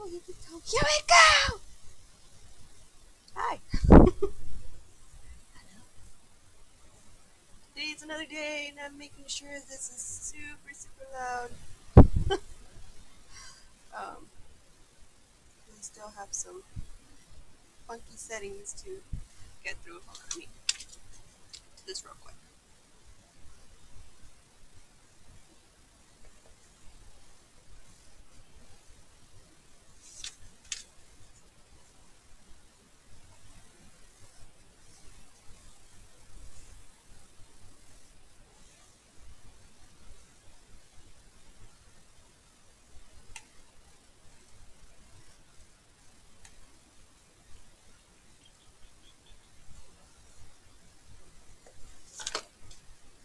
Oh, here we go. Here we go. Hi. Today's another day, and I'm making sure this is super, super loud. Um, we still have some funky settings to get through. Hold on, let me do this real quick.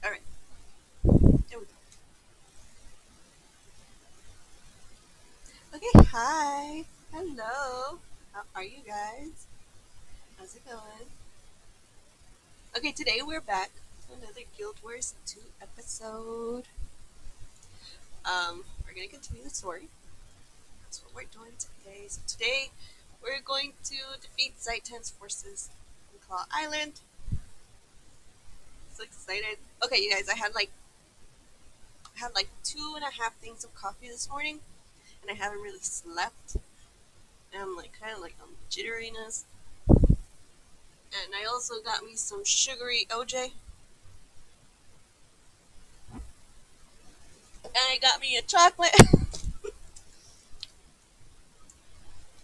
All right, there we go. Okay, hi. Hello. How are you guys? How's it going? Okay, today we're back to another Guild Wars 2 episode. We're gonna continue the story. That's what we're doing today. So today we're going to defeat Zaitan's forces on Claw Island. So excited. Okay, you guys, I had like 2.5 things of coffee this morning, and I haven't really slept. And I'm like kind of like on jitteriness. And I also got me some sugary OJ, and I got me a chocolate.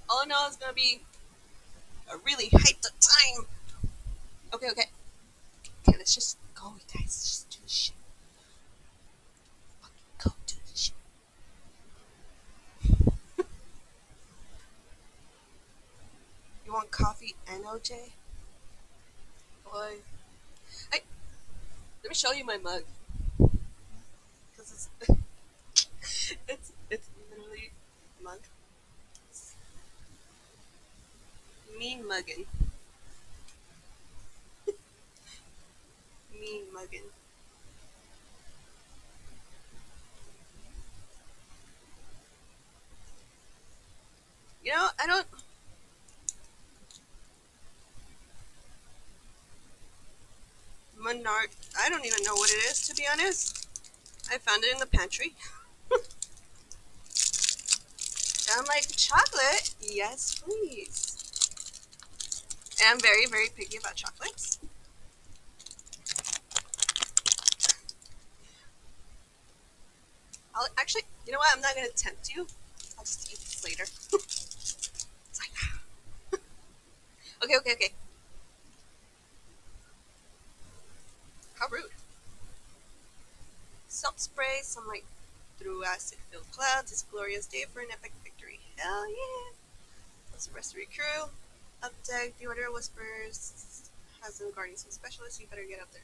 All in all, it's gonna be a really hyped up time. Okay, okay, okay. Let's just go, guys. Let's just do this shit. Go do this shit. You want coffee and OJ? Boy, I let me show you my mug because it's literally a mug. It's mean muggin', mean muggin'. You know, I don't. Monarch. I don't even know what it is, to be honest. I found it in the pantry. And I'm like, chocolate? Yes, please. And I'm very, very picky about chocolates. I'll actually, you know what? I'm not going to tempt you. I'll just eat this later. It's like, okay, okay, okay. How rude. Salt spray, sunlight through acid filled clouds. It's a glorious day for an epic victory. Hell yeah. What's the rest of your crew? Up deck, the order whispers has them guarding some specialists. You better get up there.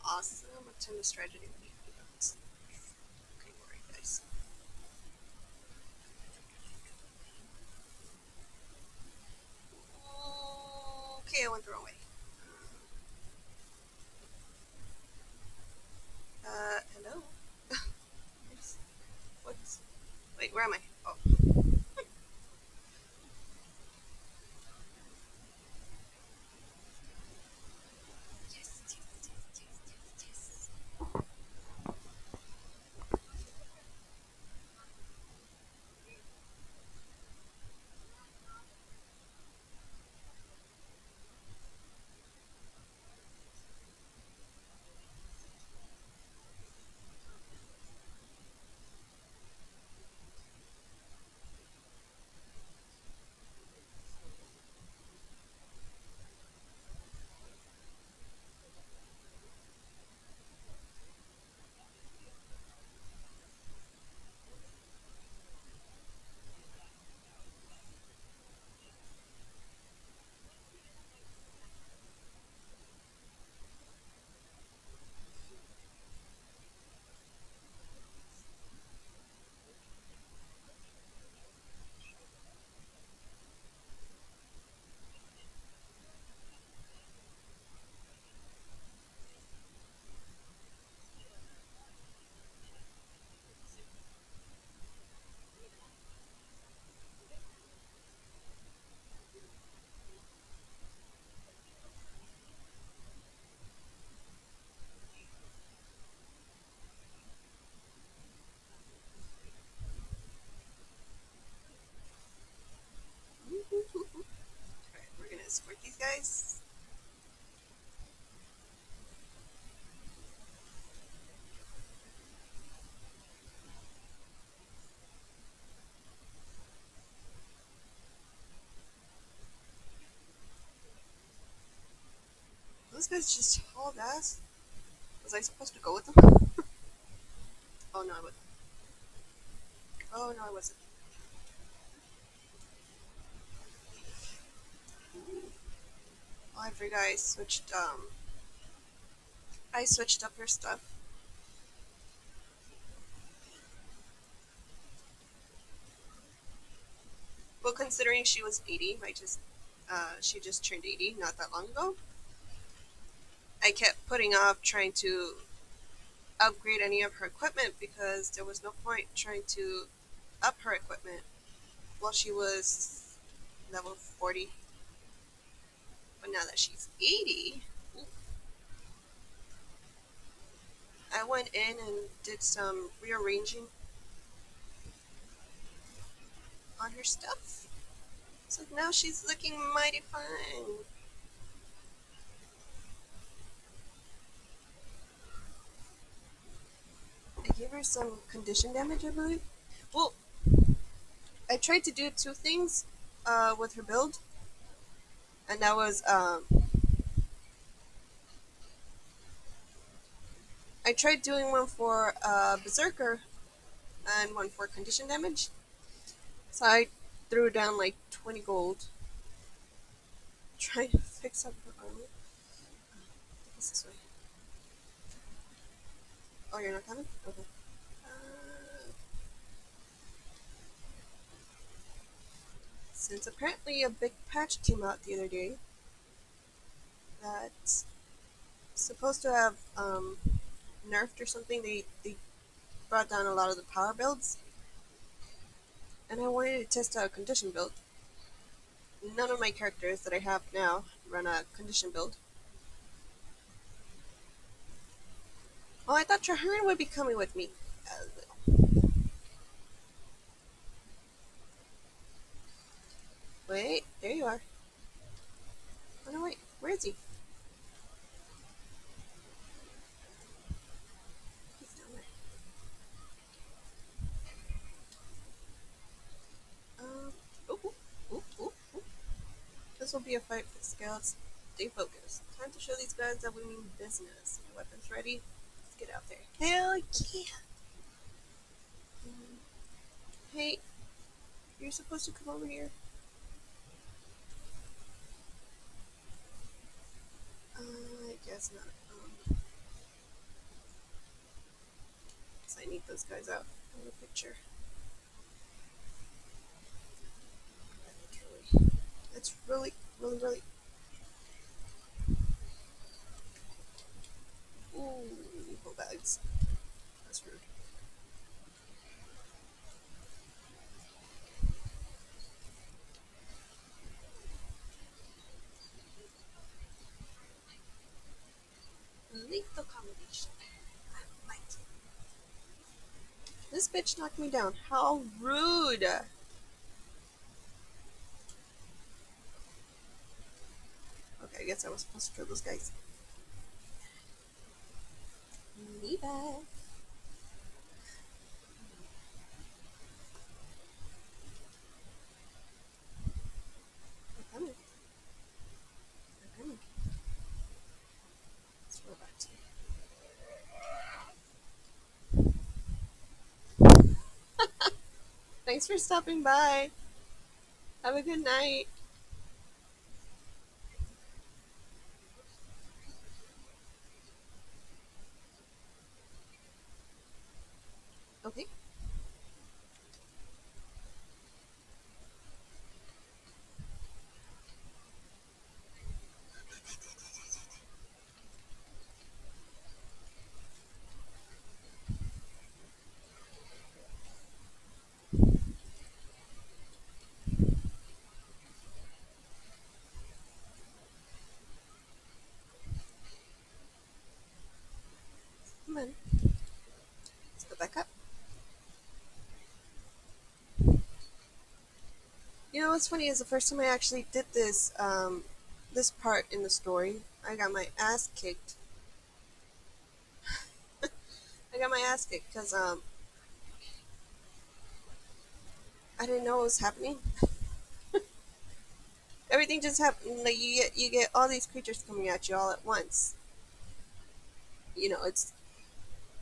Awesome. Attend this tragedy. Okay, alright, guys. Okay, I went the wrong way. Hello? What's. Wait, where am I? Oh. Yes, yes, yes, yes, yes, yes. support these guys. Those guys just hauled ass. Was I supposed to go with them? Oh no, I wasn't. Oh no, I wasn't. Oh, I forgot I switched. I switched up her stuff. Well, considering she was 80, she just turned 80 not that long ago. I kept putting off trying to upgrade any of her equipment because there was no point trying to up her equipment while she was level 40. But now that she's 80, I went in and did some rearranging on her stuff. So now she's looking mighty fine. I gave her some condition damage, I believe. Well, I tried to do two things with her build, and that was I tried doing one for Berserker and one for condition damage. So I threw down like 20 gold trying to fix up her armor. What's this way? Oh, you're not coming? Okay. Uh, since apparently a big patch came out the other day that's supposed to have nerfed or something, they brought down a lot of the power builds, and I wanted to test out a condition build. None of my characters that I have now run a condition build. Oh, I thought Traherne would be coming with me. Wait, there you are. Oh no, wait, where is he? He's down there. Ooh, ooh, ooh, ooh, ooh. This will be a fight for scouts. Stay focused. Time to show these guys that we mean business. Weapons ready? Let's get out there. Hell yeah! Mm. Hey, you're supposed to come over here. I guess not. Guess I need those guys out in the picture. That's really, really, really. Ooh, full bags. That's rude. Lethal combination. I like it. This bitch knocked me down. How rude! Okay, I guess I was supposed to kill those guys. Me back. They're coming. They're coming. Let's roll back to you. Thanks for stopping by. Have a good night. Okay. Come on. Let's go back up. You know what's funny is the first time I actually did this this part in the story, I got my ass kicked. I got my ass kicked because I didn't know what was happening. Everything just happened. Like you get all these creatures coming at you all at once. It's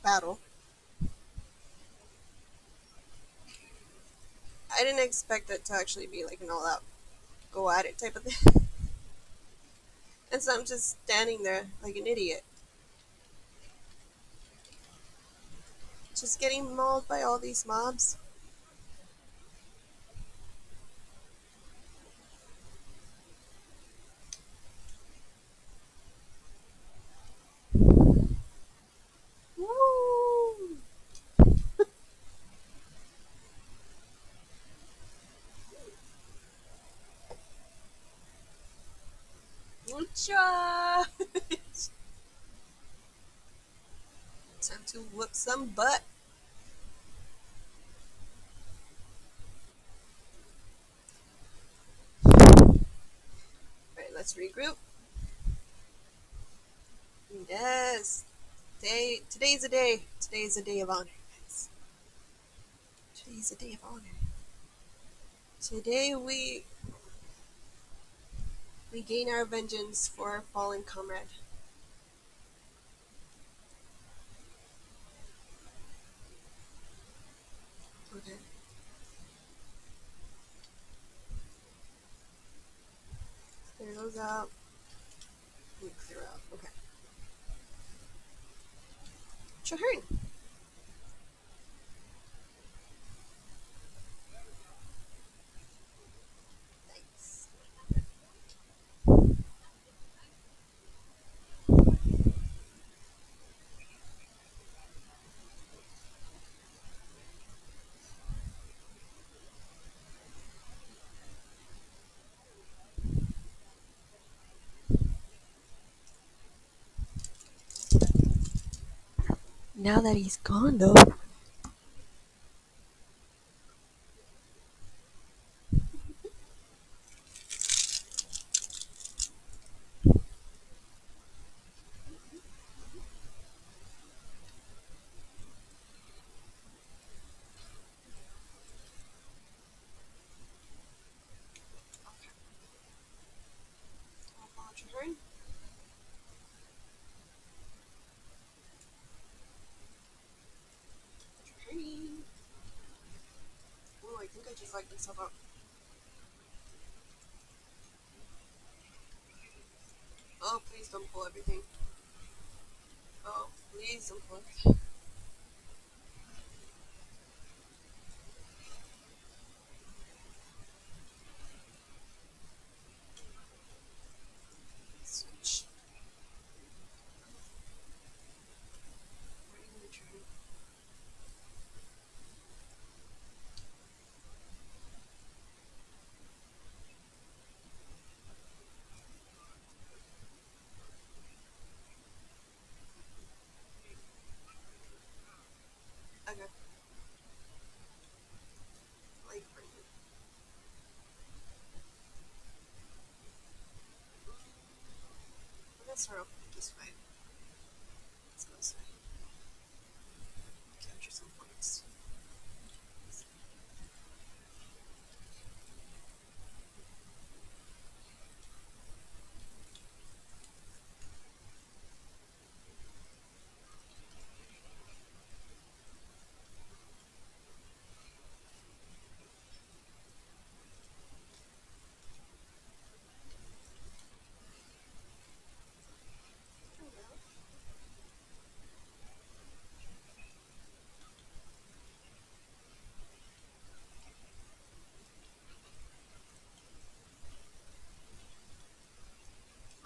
battle. I didn't expect it to actually be like an all out go at it type of thing. And so I'm just standing there like an idiot, just getting mauled by all these mobs. Woo! Mucha! Time to whoop some butt. Alright, let's regroup. Yes. Today's a day. Today's a day of honor, guys. Today's a day of honor. Today we gain our vengeance for our fallen comrade. Okay. Clear those out. Clear out. Okay. Chahern. Thanks. Now that he's gone, though. I'll follow Chahern. Chahern. Oh, I think I just like myself up. Oh, please don't pull everything. Oh, please don't pull everything. Switch. Where are you going, Chahern? Okay. Like, bring it. Let's start off this way. Let's go this way. Capture some points.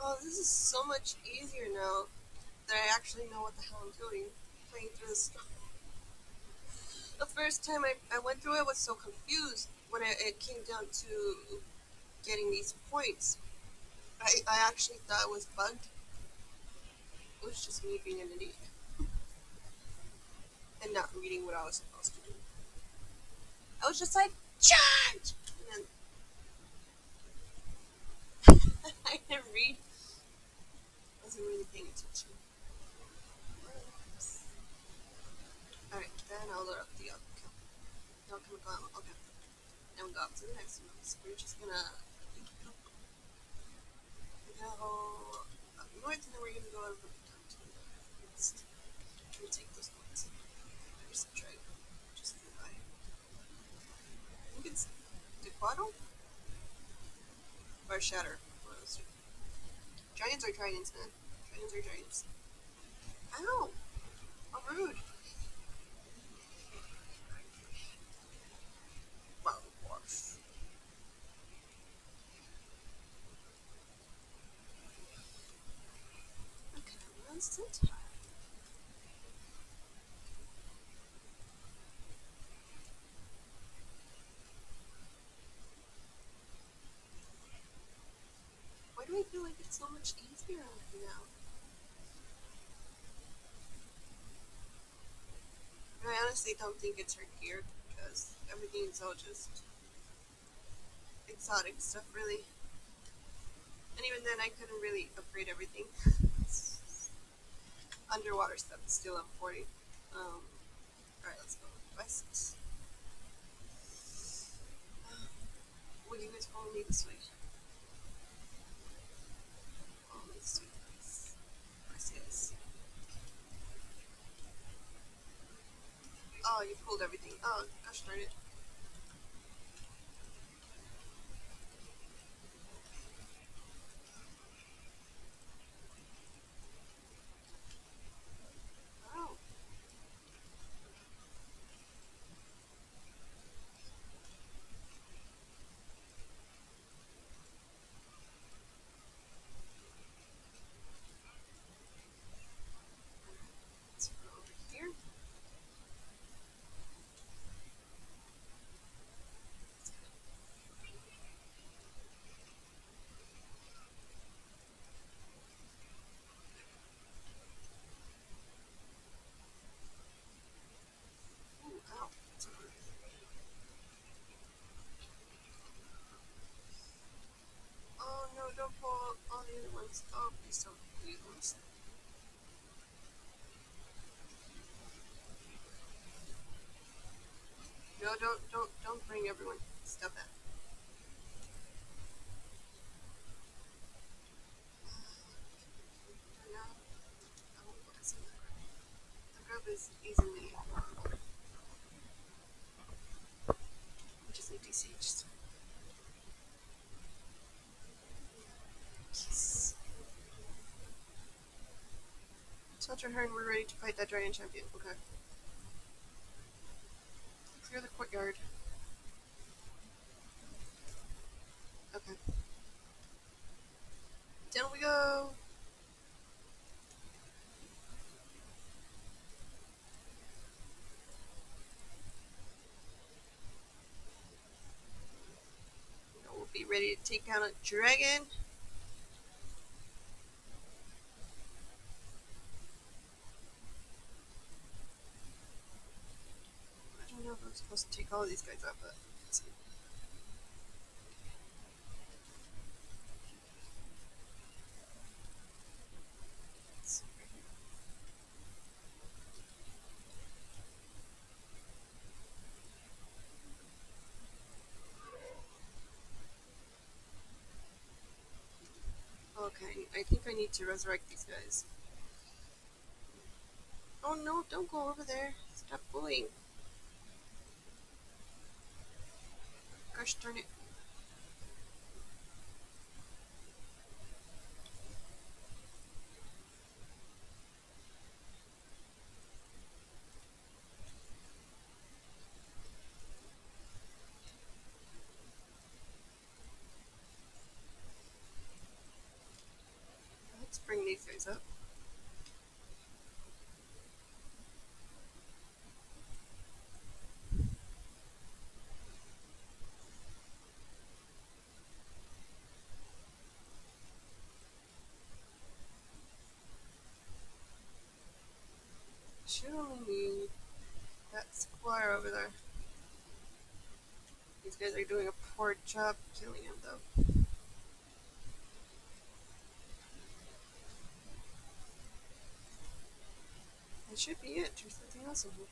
Oh, this is so much easier now that I actually know what the hell I'm doing. Playing through this stuff. The first time I went through it, I was so confused when it came down to getting these points. I actually thought it was bugged. It was just me being an idiot and not reading what I was supposed to do. I was just like, charge! And I didn't read. I wasn't really paying attention. Alright, then I'll load up the alchemical ammo. Okay. Now we go up to the next one. So we're just gonna go up north and then we're gonna go down to the east. We'll take those points. There's the dragon. Just nearby. I think it's Dequado or Shatter. One of those two. Giants are dragons, man. Dragons are dragons. Ow! How rude. Wow, gosh. Okay, let's sit. Why do I feel like it's so much easier now? I honestly don't think it's her gear because everything is all just exotic stuff, really. And even then, I couldn't really upgrade everything. Underwater stuff is still up 40. Alright, let's go west. Will you guys follow me this way? Follow me this way, please. Yes. Oh, you pulled everything. Oh, gosh darn it. Oh, let's go over here. Ooh, ow. It's over. Oh no, don't pull all the other ones. Oh, please don't pull the other ones. No, don't bring everyone. Stop that. No, I won't focus on that. The grub is easily. We just need these sieges. Yes. Soldier Hearn, we're ready to fight that dragon champion. Okay. Clear the courtyard. Okay. Down we go. We'll be ready to take down a dragon. I don't know if I'm supposed to take all of these guys out, but let's see. Let's see right here. Okay, I think I need to resurrect these guys. Oh no, don't go over there. Stop bullying. Gosh darn it. Let's bring these guys up. Should only need that squire over there. These guys are doing a poor job killing him, though. That should be it. There's nothing else in here.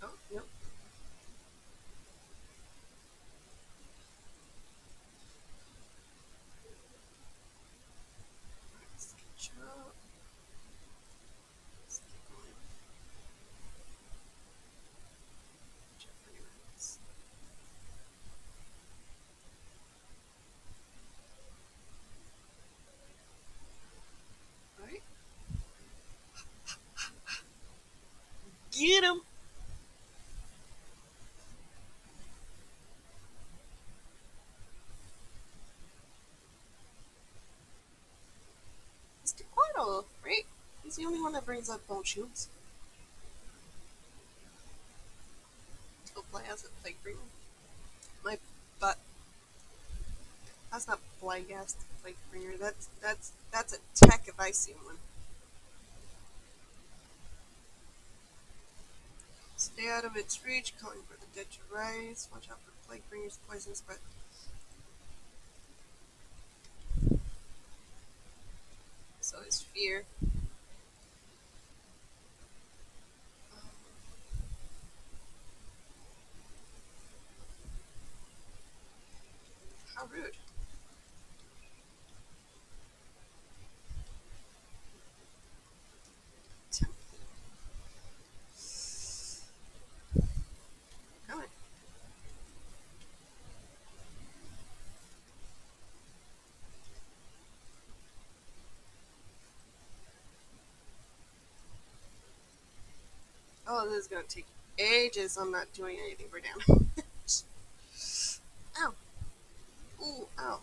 Oh, yep. Let's catch up. Let's keep going. Catch up pretty minutes. Alright. Get him! Mr. Quaddle, right? He's the only one that brings up bone shields. He'll play as a plague bringer. My butt. That's not Blygast plague bringer. That's a tech if I see one. Stay out of its reach, calling for the dead to rise. Watch out for plague bringers, poison spread. So is fear. Um, how rude. Temple. Come on. Oh, this is gonna take ages. I'm not doing anything for damage. Ow. Ooh, ow.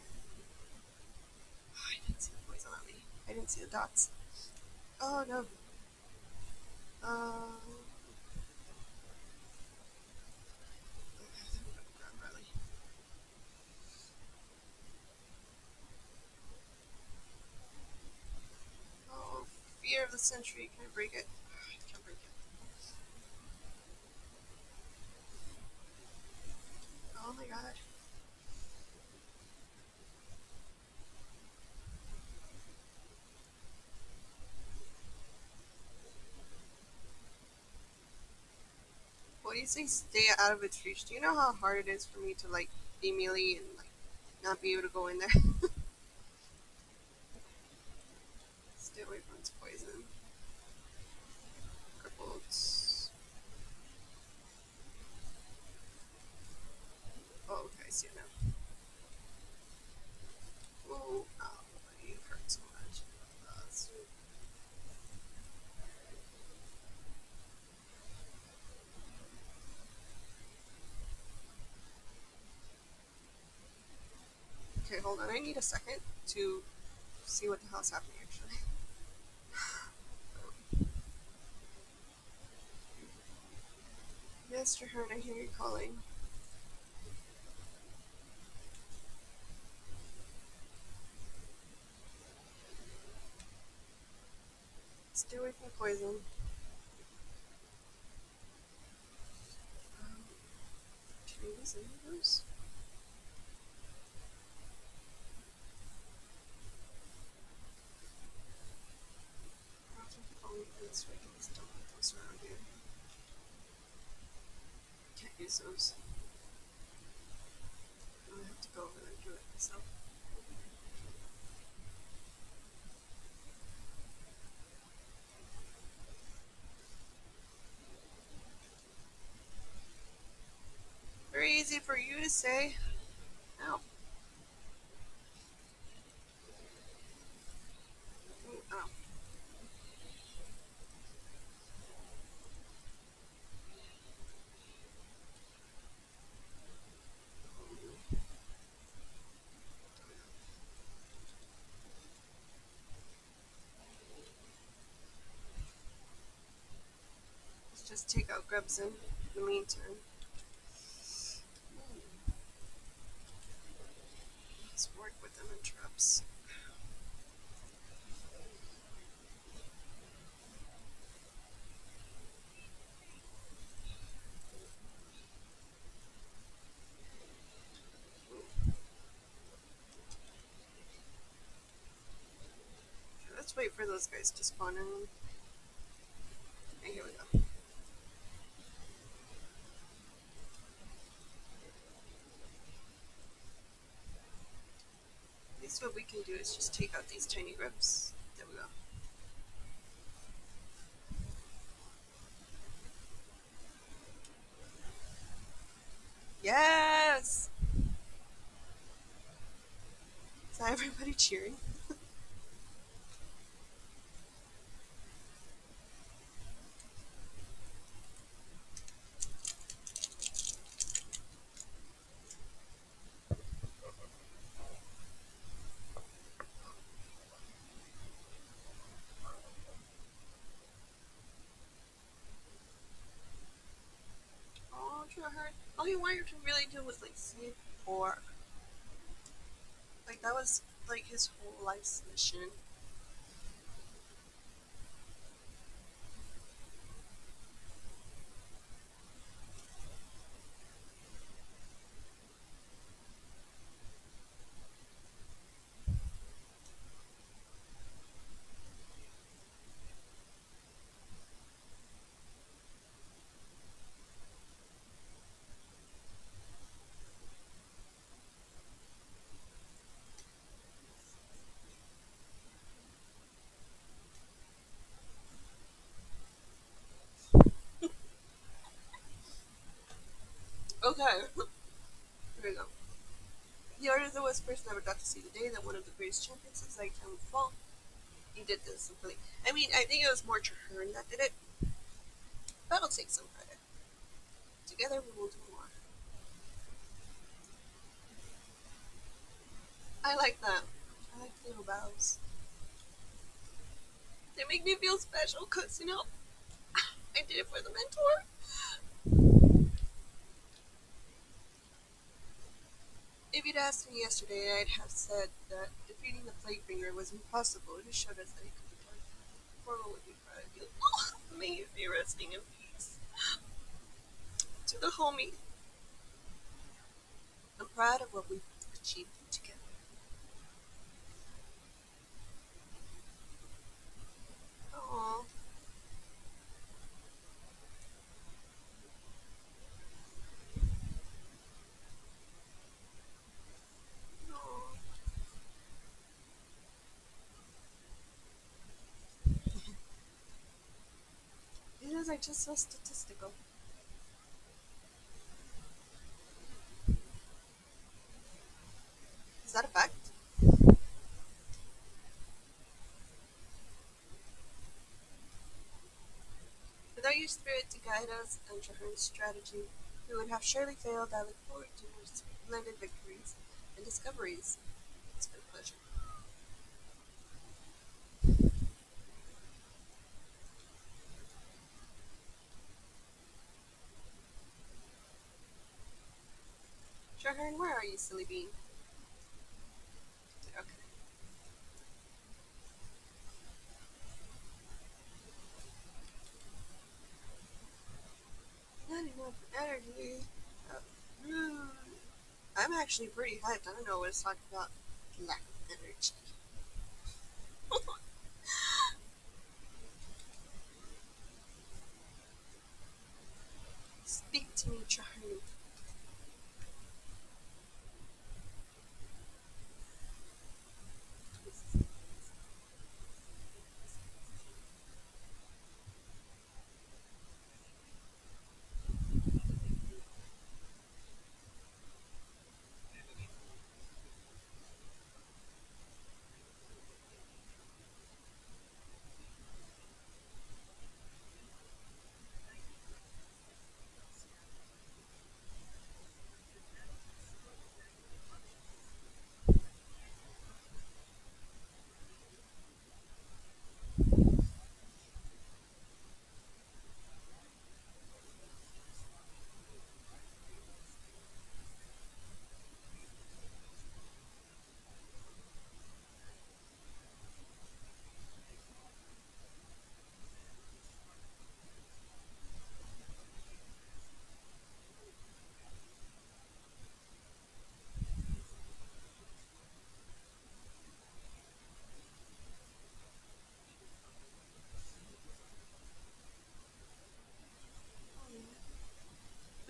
I didn't see the poison on me. I didn't see the dots. Oh no. Um. Really. Oh, fear of the century. Can I break it? I can't break it. Oh my god. What do you say? Stay out of its reach. Do you know how hard it is for me to like be melee and like not be able to go in there? Stay away from its poison. Crippled. Oh, okay, I see it now. Oh, ow, you hurt so much. Okay, hold on. I need a second to see what the hell's happening actually. Mr. Hearn, I hear you calling. Stay away from poison. Um, can I use any of those? I don't think I'll leave this way. I can just dump those around here. Can't use those. I'm gonna have to go over there and do it myself. Very easy for you to say. Ow. Ooh, ow. Let's just take out Grebson in the meantime. Let's work with them in traps. wait for those guys to spawn in. And here we go. At least what we can do is just take out these tiny groups. There we go. Yes! Is that everybody cheering? Oh, true hard. All he wanted to really do was like save poor. Like that was like his whole life's mission. Okay, here we go. The Order of the Whispers never got to see the day that one of the greatest champions of Zaytown would fall. He did this simply. I mean, I think it was more Traherne that did it, but I'll take some credit. Together we will do more. I like them. I like little bows. They make me feel special because, I did it for the mentor. If you'd asked me yesterday, I'd have said that defeating the Plaguebringer was impossible. He showed us that he could be done. Formal would be proud of you. May you be resting in peace. To the homie, I'm proud of what we've achieved together. Aww. Aww. It is, I just so statistical. Is that a fact? Without your spirit to guide us and Traherne's strategy, we would have surely failed. I look forward to more splendid victories and discoveries. It's been a pleasure. Traherne, where are you, silly bean? Okay. Not enough energy. Oh, rude. I'm actually pretty hyped. I don't know what it's talking about. Lack of energy. Speak to me, Traherne.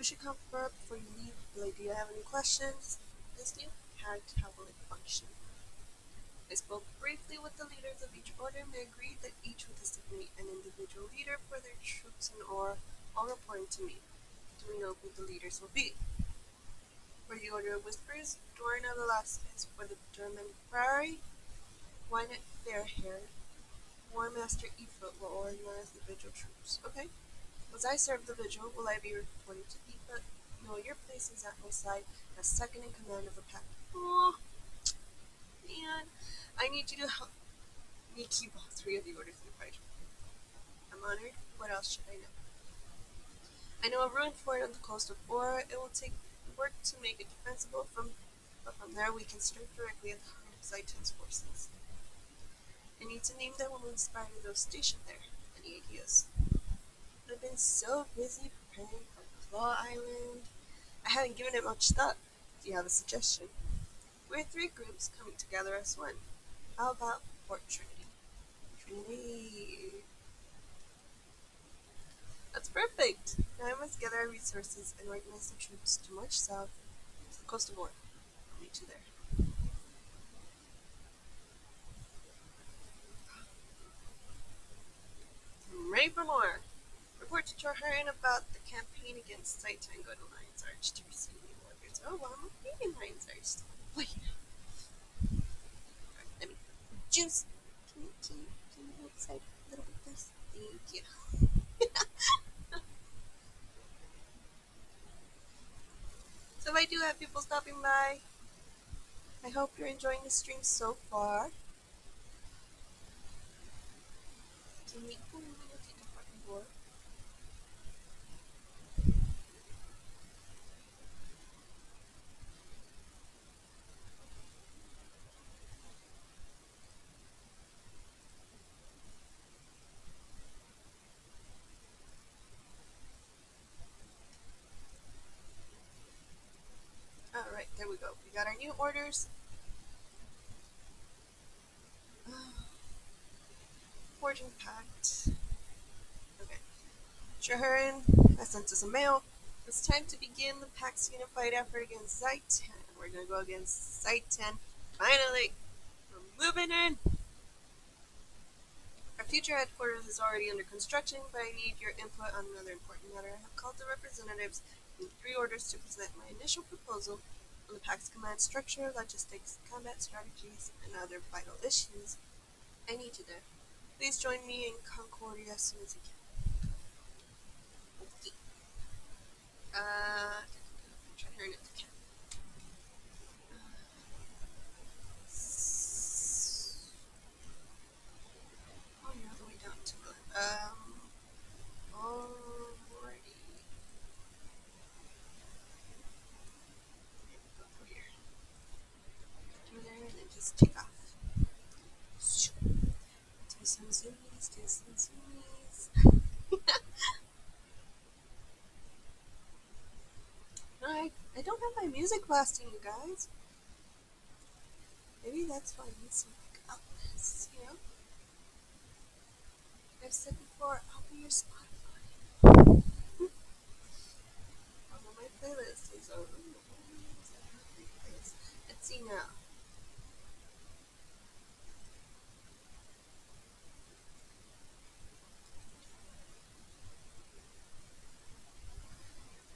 should confirm before you leave. Like, do you have any questions? This new pact, how will it function? I spoke briefly with the leaders of each order and they agreed that each would designate an individual leader for their troops and or all reporting to me. Do we know who the leaders will be? For the Order of Whispers, Dorna Velasquez. For the German Priory, Wynet Fairhair. War Master Aoife will organize the vigil troops. Okay. As I serve the vigil, will I be reporting to Aoife? No, your place is at my side as second in command of the pack. Oh, man. I need you to help me keep all three of the orders in the fight. I'm honored. What else should I know? I know a ruined fort on the coast of Ora. It will take work to make it defensible, but from there we can strike directly at the heart of Zaitan's forces. I need to name them and inspire those stationed there. Any ideas? I've been so busy preparing for Claw Island. I haven't given it much thought. Do you have a suggestion? We're three groups coming together as one. How about Fort Trinity? Trinity. That's perfect. Now I must gather our resources and organize the troops to march south to the coast of Ora. I'll meet you there. I'm ready for more. Report to Jorharan about the campaign against Saitan. Go to Lion's Arch to receive new orders. Oh, well, I'm okay in Lion's Arch. Wait. Alright, let me. Juice. Can you go outside a little bit, please? Thank you. So if I do have people stopping by, I hope you're enjoying the stream so far. Can we go in the fucking door? Alright, there we go. We got our new orders. Forging Pact. Okay. Jorharan has sent us a mail. It's time to begin the Pact's unified effort against Zaitan. We're gonna go against Zaitan. Finally! We're moving in! Our future headquarters is already under construction, but I need your input on another important matter. I have called the representatives in three orders to present my initial proposal on the Pact's command structure, logistics, combat strategies, and other vital issues. I need you there. Please join me in Concordia as soon as you can. Okay. I'm trying to turn it to Ken. Oh, you're all the way down to the. Alrighty. Go through here. Through there and then just take off. Do some zoomies, do some zoomies. No, I don't have my music blasting, you guys. Maybe that's why I need some outlets, you know? I've said before, I'll be your Spotify. Although my playlist is over. Let's see now.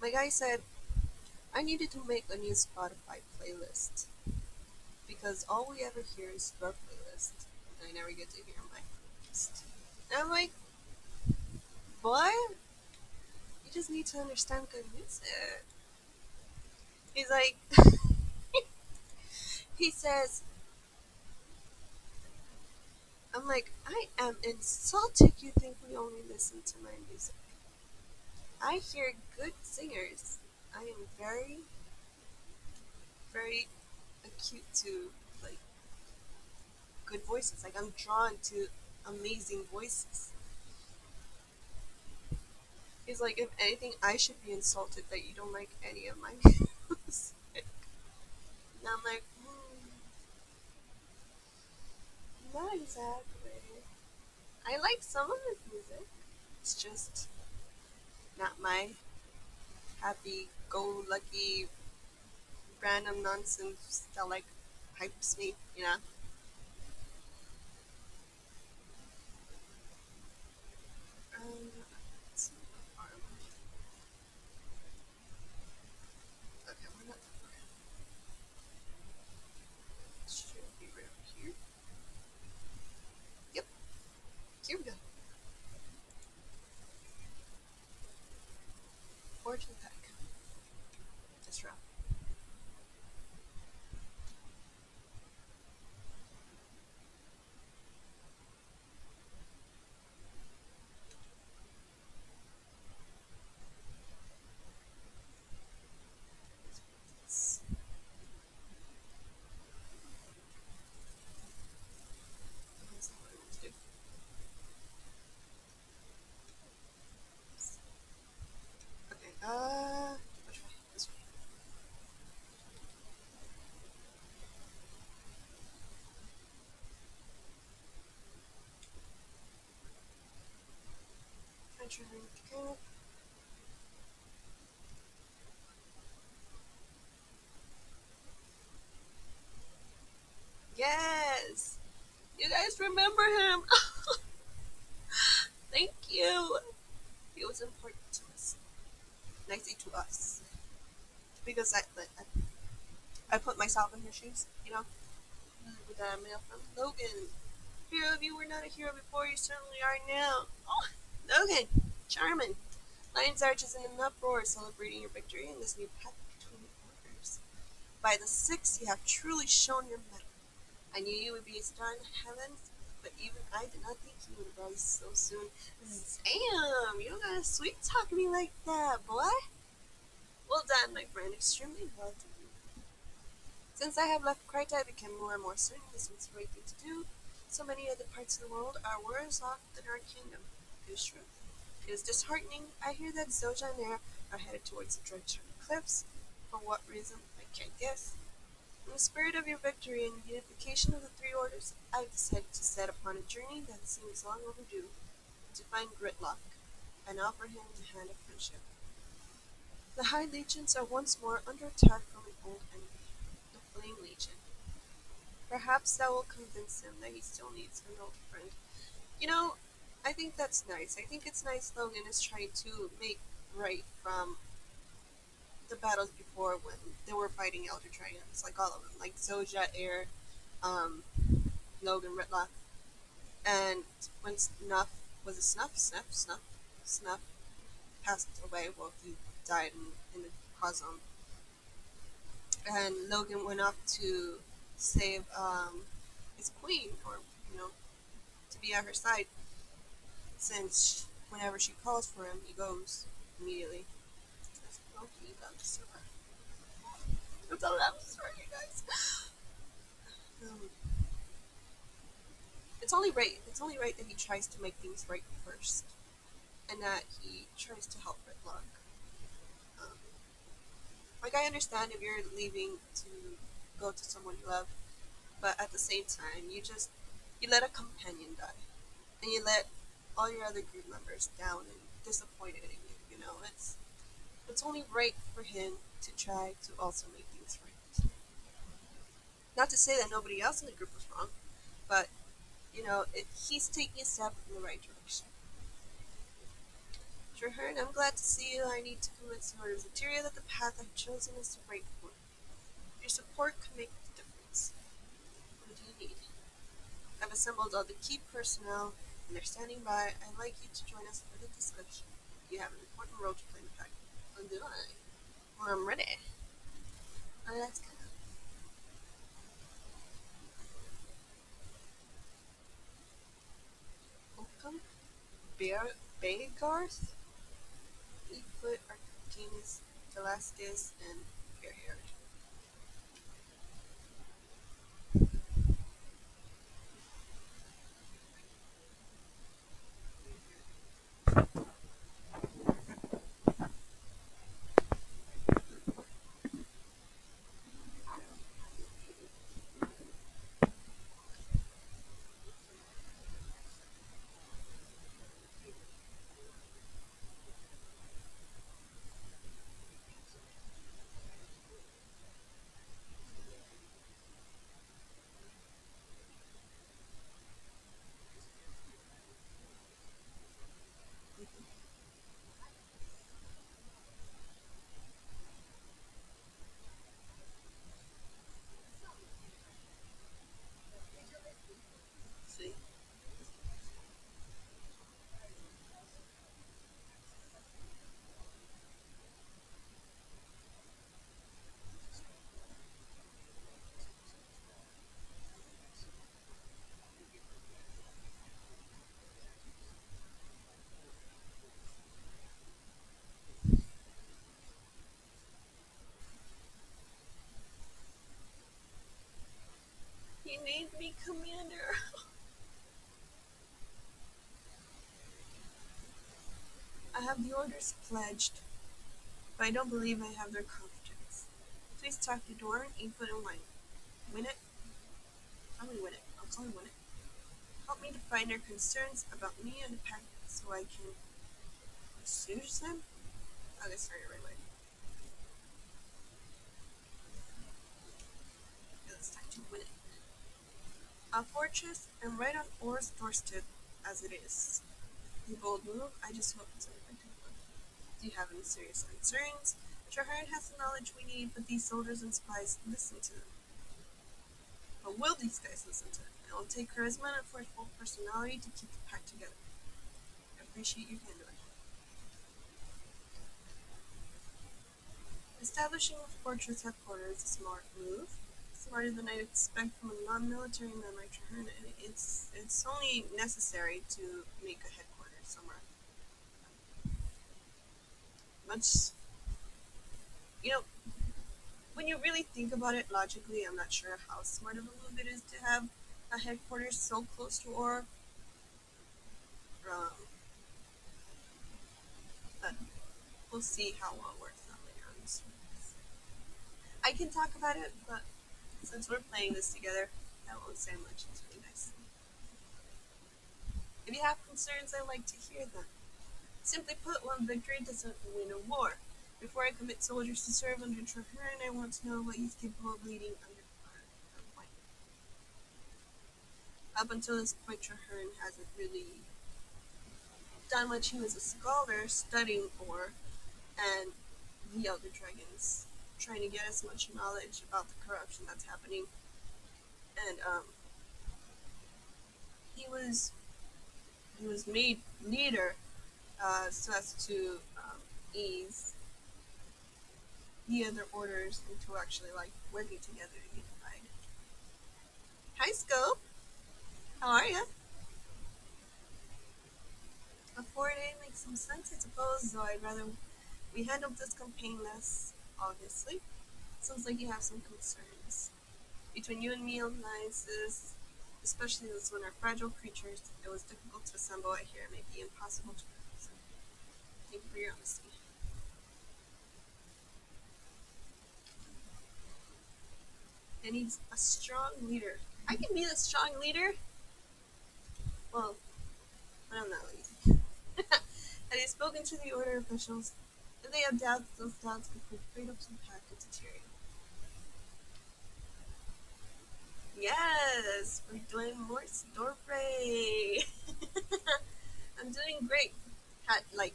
My guy said I needed to make a new Spotify playlist because all we ever hear is your playlist, and I never get to hear my playlist. And I'm like, boy, you just need to understand good music. He's like, he says, I'm like, I am insulted you think we only listen to my music. I hear good singers. I am very, very acute to like good voices. Like I'm drawn to amazing voices. He's like, if anything, I should be insulted that you don't like any of my music. And I'm like, not exactly. I like some of his music. It's just not my happy go lucky random nonsense that like hypes me, you know. Let's see how far okay, we're not that far. Should be right over here. Yep, here we go. Fortune pack. Just rough. That's not what I want to do. Okay, which way? This way. I'm trying to go. Yes! You guys remember him! Thank you! He was important to us. And I say to us. Because I put myself in his shoes, you know? With that mail from Logan. Hero, if you were not a hero before, you certainly are now. Oh, Logan! Charmin! Lion's Arch is in an uproar celebrating your victory in this new path between orders. By the sixth, you have truly shown your mettle. I knew you would be a star in the heavens, but even I did not think you would rise so soon. Damn, you don't gotta sweet talk me like that, boy. Well done, my friend. Extremely well done. Since I have left Krita, I became more and more certain this was the right thing to do. So many other parts of the world are worse off than our kingdom. It is true. It is disheartening. I hear that Zoja and Air are headed towards the Dread Cliffs. For what reason, I can't guess. In the spirit of your victory and unification of the three orders, I have decided to set upon a journey that seems long overdue, to find Gritlock, and offer him the hand of friendship. The High Legions are once more under attack from an old enemy, the Flame Legion. Perhaps that will convince him that he still needs an old friend. You know, I think that's nice. I think it's nice Logan is trying to make right from the battles before when they were fighting Elder Dragons, like all of them, like Zoja, Air, um, Logan, Ritlock, and when Snuff was it Snuff passed away. Well, he died in the cosm, and Logan went off to save his queen, or you know, to be at her side. Since whenever she calls for him, he goes immediately. Oh, he loves her. It's a love story, you guys. Um, it's only right. It's only right that he tries to make things right first, and that he tries to help Ritlock. Um, like I understand if you're leaving to go to someone you love, but at the same time, you let a companion die, and you let all your other group members down and disappointed in you. You know, it's only right for him to try to also make things right. Not to say that nobody else in the group was wrong, but you know, he's taking a step in the right direction. Traherne, I'm glad to see you. I need to convince the Order of Zeteria that the path I've chosen is the right one. Your support could make the difference. What do you need? I've assembled all the key personnel, and they're standing by. I'd like you to join us for the discussion. You have an important role to play in the pact. Oh, do I? Well, I'm ready. Oh, that's kind of Oakham, Baygarth, Eatfoot, Arcanus, Dalascus, and Fairhair. He named me commander. I have the orders pledged, but I don't believe I have their confidence. Please talk to Dorn, input and win. Win it? How do we win it? I'll call him win it. Help me define their concerns about me and the packet so I can assuage them? I'll get started right away. Okay, let's talk to win it. A fortress and right on Or's doorstep as it is. A bold move, I just hope it's an effective one. Do you have any serious concerns? Traherne has the knowledge we need, but these soldiers and spies listen to them. But will these guys listen to them? It will take charisma and forceful personality to keep the pack together. I appreciate your candor. Establishing a fortress headquarters is a smart move. Smarter than I'd expect from a non-military man like Traherne, and it's only necessary to make a headquarters somewhere. Much, you know, when you really think about it logically, I'm not sure how smart of a move it is to have a headquarters so close to Or. Um, but we'll see how well it works out later on this series. I can talk about it, but since we're playing this together, I won't say much. It's really nice. If you have concerns, I like to hear them. Simply put, one victory doesn't win a war. Before I commit soldiers to serve under Traherne, I want to know what he's capable of leading under our point. Up until this point, Traherne hasn't really done much. He was a scholar studying Or and the Elder Dragons, trying to get as much knowledge about the corruption that's happening. And he was he was made leader so as to ease the other orders into actually like working together unified. Hi, Scope. How are you? A 4-day makes some sense, I suppose, though I'd rather we handled this campaign less, obviously. Sounds like you have some concerns. Between you and me, alliances, especially this one, are fragile creatures. It was difficult to assemble. I hear it may be impossible to represent. Thank you for your honesty. It needs a strong leader. I can be the strong leader. Well, I'm not lazy. Have you spoken to the order officials? If they have doubts, those doubts could prove fatal to the pack of Tyrion. Yes, we're doing more Storefray. I'm doing great. Had like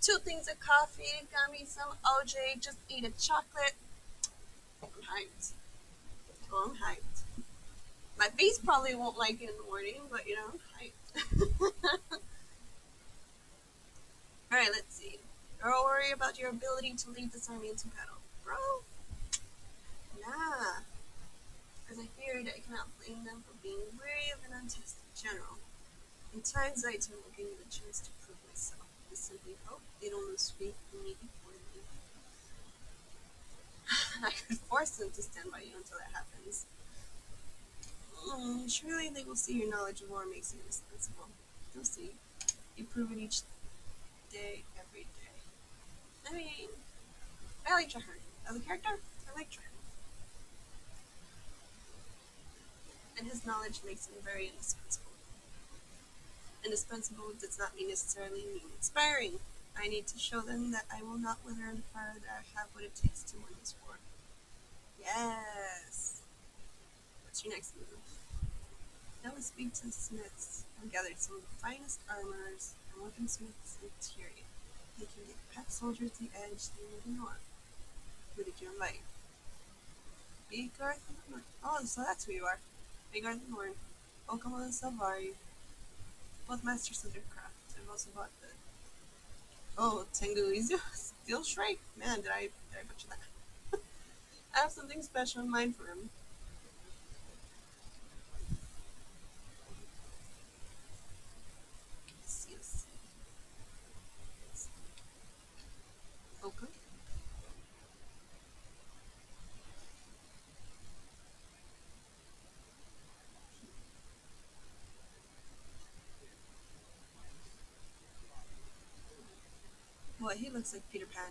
2 things of coffee, got me some OJ, just ate a chocolate. I'm hyped. Oh, I'm hyped. My face probably won't like it in the morning, but I'm hyped. Alright, let's see. Don't worry about your ability to lead this army into battle. Bro, nah. As I feared, I cannot blame them for being wary of an untested general. In times, I will give me the chance to prove myself. I simply hope they don't lose faith in me before me. I could force them to stand by you until that happens. Surely they will see your knowledge of war makes you indispensable. You'll see. You prove it each day, every day. I mean, I like Traherne. As a character, I like Traherne. And his knowledge makes him very indispensable. Indispensable does not necessarily mean inspiring. I need to show them that I will not wither in the fire, that I have what it takes to win this war. Yes! What's your next move? Now we speak to the smiths. I've gathered some of the finest armorers and weaponsmiths in Tyrion. They can get pack soldiers the edge they moving on. Who did you invite? Big Garth and Norn. Oh, so that's who you are. Big Garth and Norn. Okama and Salvari. Both masters of their craft. I've also bought the Tengu Izu Steel Shrike. Man, did I butcher that? I have something special in mind for him. Yes. Okay. what? He looks like Peter Pan.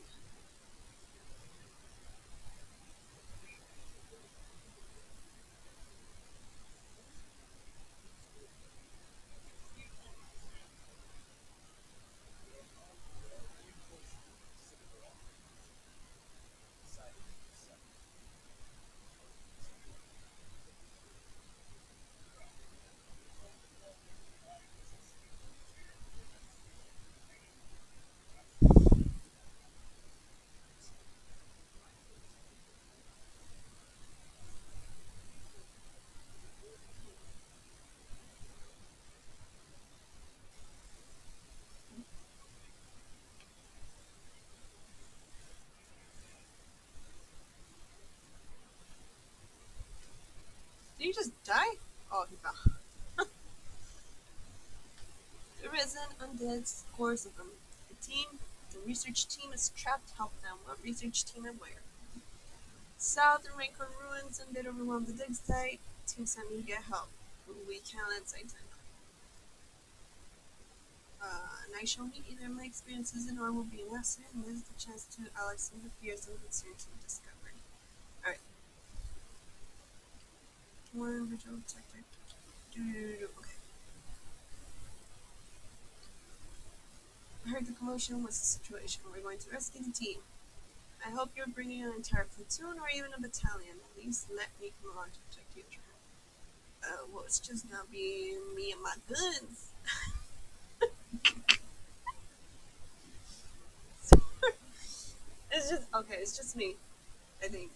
Did he just die? Oh, he fell. The risen undead scores of them. The research team is trapped to help them. What research team and where? South and Raycon ruins and bit overwhelmed the dig site. Team sent me to get help. We can't let site time. And I shall meet either my experiences in or will be an lesson, and this is the chance to allay some of the fears and concerns we discovered. Alright. One visual detector. Okay. I heard the commotion. What's the situation? We're going to rescue the team. I hope you're bringing an entire platoon or even a battalion. At least let me come along to protect you. Well, it's just gonna be me and my guns. It's just okay. It's just me. I think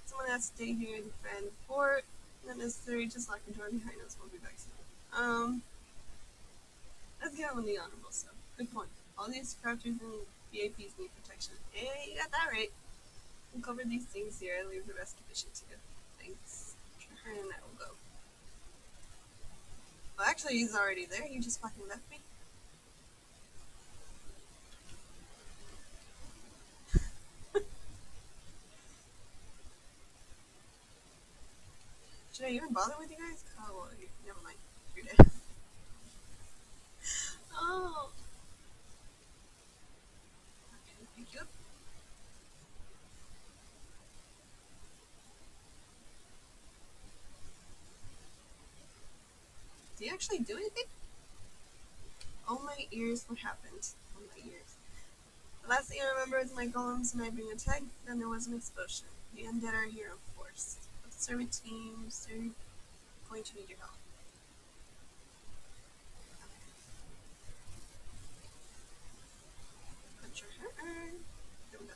someone has to stay here and defend the fort. Not necessary. Just lock the door behind us. We'll be back soon. Let's get on the honorable stuff. Good point. All these crafters and VAPs need protection. Hey, you got that right. We'll cover these things here and leave the rest of the mission to you. Thanks. And I will go. Well, actually, he's already there. He just fucking left me. Should I even bother with you guys? Oh, well, never mind. You're dead. Oh. Okay, thank you. Do you actually do anything? Oh my ears, what happened? Oh my ears. The last thing I remember is my golems and I being attacked, then there was an explosion. The undead are here, of course. But the servant teams, they're going to need your help. Put your hand. There we go.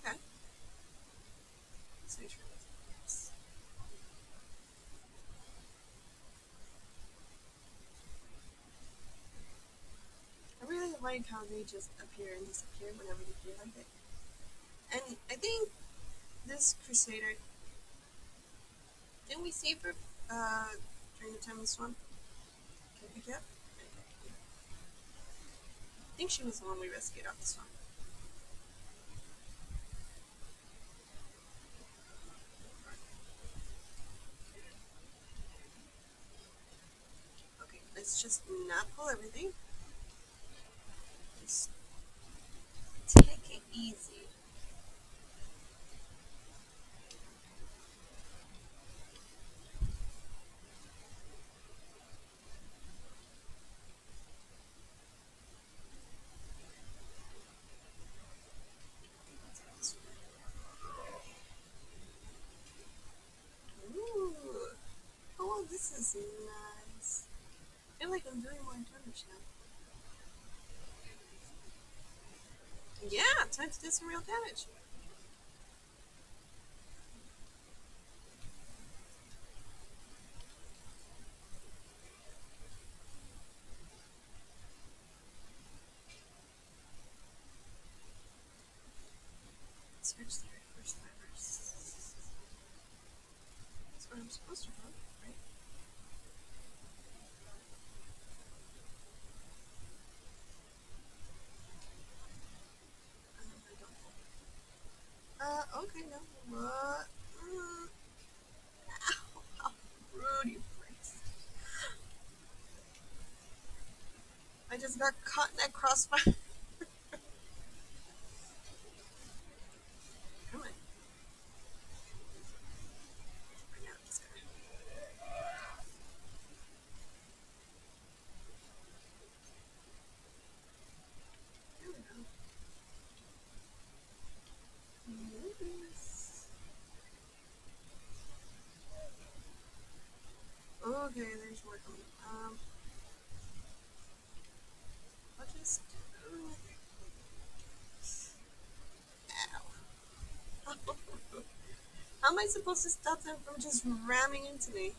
Okay. So yes. I really like how they just appear and disappear whenever they feel like it. And I think this Crusader, didn't we save her during the time of the storm? Can you pick it up? I think she was the one we rescued off the storm. Okay, let's just not pull everything. Just take it easy. is nice. I feel like I'm doing more damage now. Yeah, time to do some real damage. Search the first fibers. That's what I'm supposed to do, right? I don't know. Okay, no. What? Ow, how rude, you pricks. I just got caught in that crossfire. Come on. Right now, I'm just gonna. There we go. Yes. Okay, there's more coming. I'll just. Ow. How am I supposed to stop them from just ramming into me?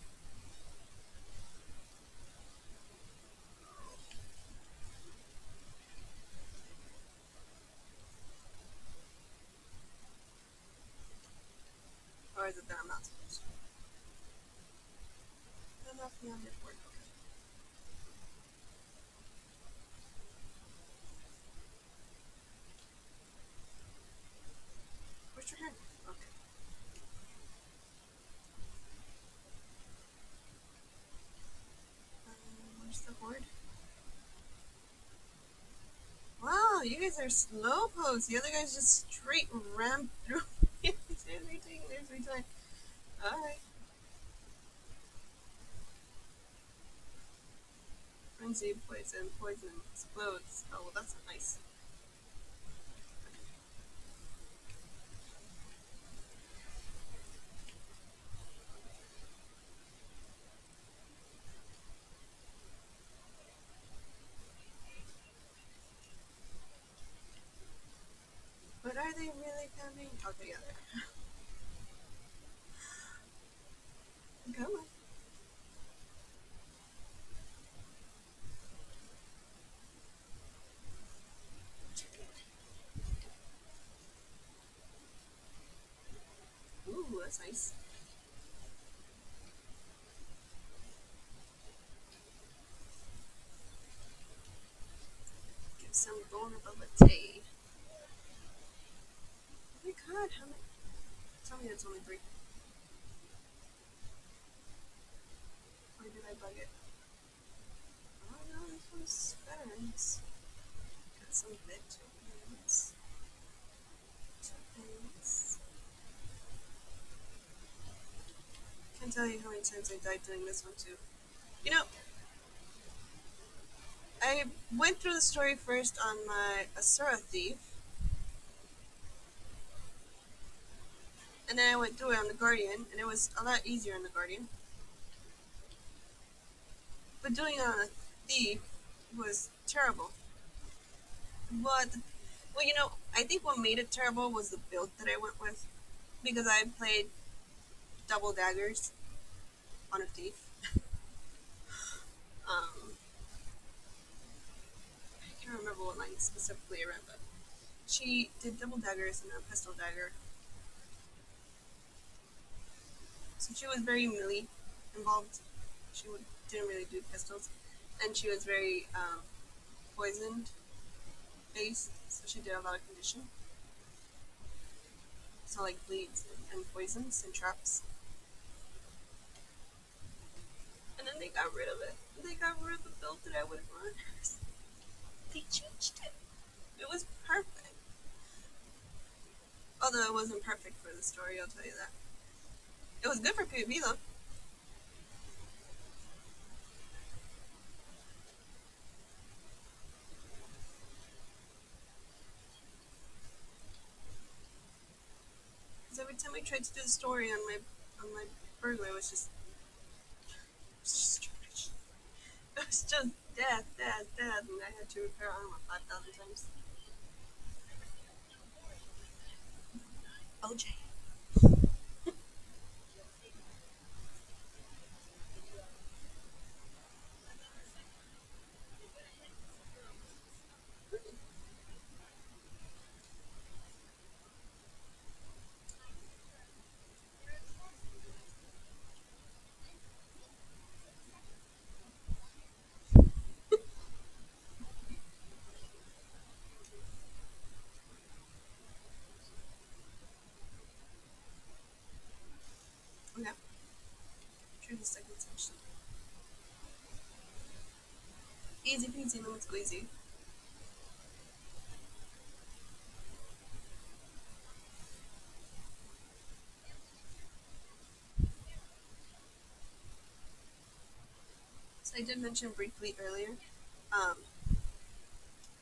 Or is it that I'm not supposed to? I'm not beyond it work. Okay. Where's your hand? Okay. Where's the horde? Wow, you guys are slow pose. The other guys just straight rammed through. There's time. Alright. Frenzy, poison, poison, explodes. Oh, well, that's nice. But are they really coming? Okay, yeah, come on. Ooh, that's nice. Give some vulnerability. Oh my god, how many? Tell me it's only 3. Or did I bug it? Oh no, this one's better. It's got some vitamins. Vitamins. Can't tell you how many times I died doing this one too. You know, I went through the story first on my Asura Thief, and then I went through it on the Guardian, and it was a lot easier on the Guardian. But doing it on a Thief was terrible. But, well, I think what made it terrible was the build that I went with, because I played double daggers on a Thief. I can't remember what line specifically I ran, but she did double daggers and a pistol dagger. So she was very melee involved. She didn't really do pistols, and she was very poisoned based. So she did a lot of condition. So like bleeds and poisons and traps. And then they got rid of it. They got rid of the build that I would run. They changed it. It was perfect. Although it wasn't perfect for the story, I'll tell you that. It was good for PvP though. Because every time I tried to do the story on my burglar, it was just It's just death, death, death, and I had to repair armor 5,000 times. OJ. Okay, through the second section. Easy peasy lemon squeezy. So I did mention briefly earlier. Um,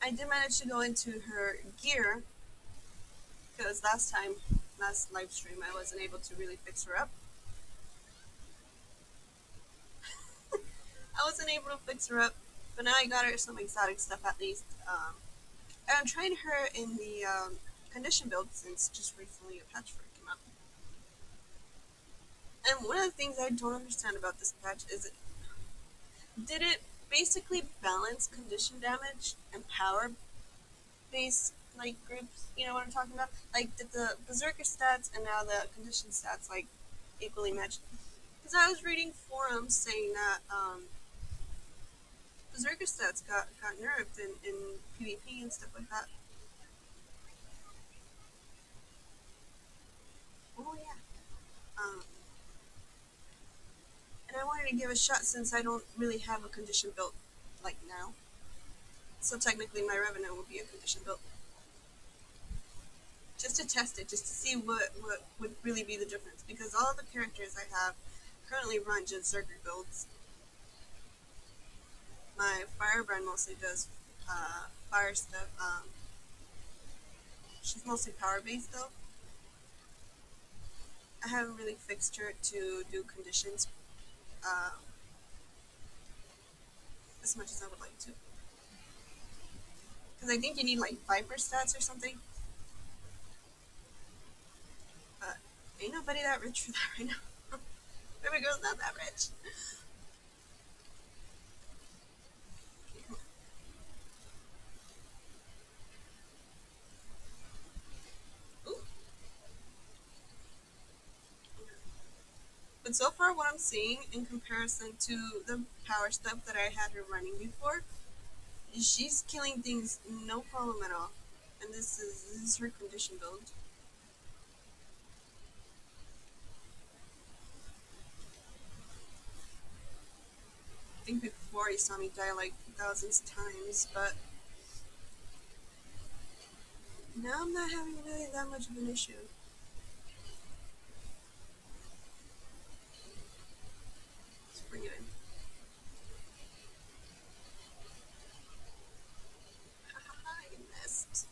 I did manage to go into her gear because last live stream, I wasn't able to really fix her up. I wasn't able to fix her up, but now I got her some exotic stuff at least. And I'm trying her in the condition build since just recently a patch for it came out. And one of the things I don't understand about this patch is did it basically balance condition damage and power based like groups? You know what I'm talking about? Like did the berserker stats and now the condition stats like equally match? Because I was reading forums saying that berserker stats got nerfed in PvP and stuff like that. Oh yeah. Um, and I wanted to give a shot since I don't really have a condition built like now. So technically, my revenue will be a condition built. Just to test it, just to see what would really be the difference. Because all the characters I have currently run just circuit builds. My firebrand mostly does fire stuff. She's mostly power based though. I haven't really fixed her to do conditions uh, as much as I would like to. Because I think you need like Viper stats or something. But ain't nobody that rich for that right now. Baby girl's not that rich. Ooh. But so far, what I'm seeing in comparison to the power stuff that I had her running before, is she's killing things no problem at all. And this is her condition build. I think before you saw me die like thousands of times, but now I'm not having really that much of an issue. Let's bring it in. Ha ha ha! You missed.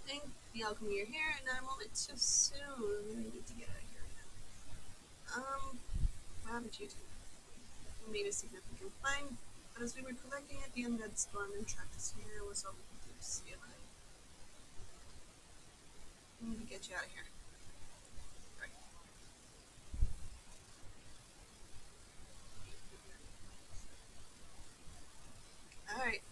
I think the alchemy you're here, and I'm a moment too soon. We need to get out of here now. What happened to you two? We made a significant find, but as we were collecting it, the undead spawned and tracked us here. Was all we could do to see it. We need to get you out of here. Right. Alright.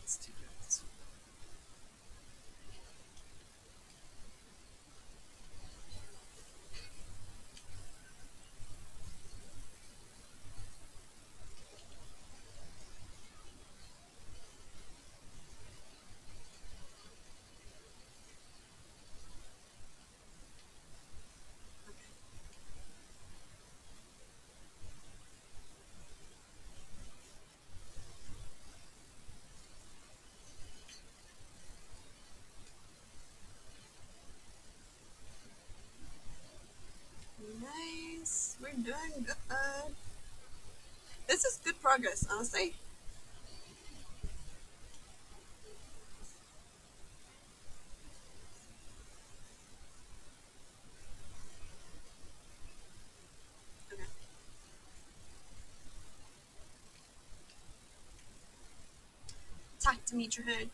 Let's do this. Good. This is good progress, honestly. Okay. Talk to me, Trahood.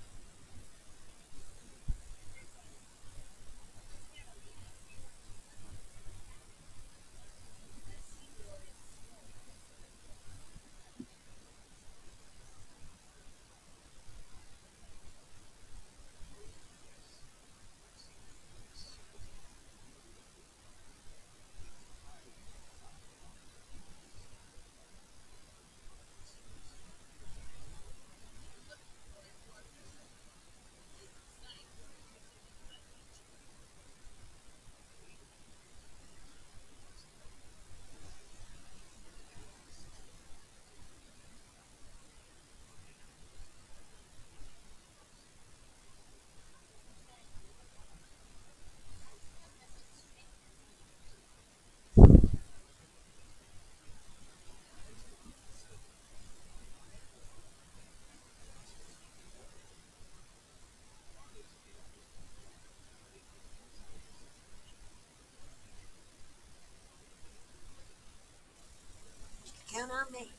Count on me.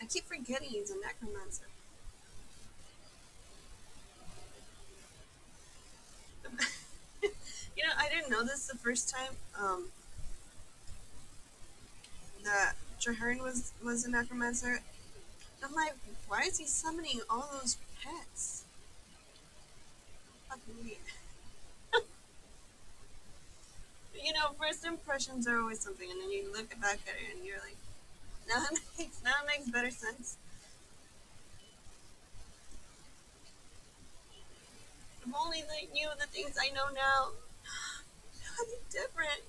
I keep forgetting he's a necromancer. I didn't know this the first time that Traherne was a necromancer. I'm like, why is he summoning all those pets? Fucking weird. First impressions are always something, and then you look back at it and you're like, now it makes better sense. If only they knew the things I know now, it would be different.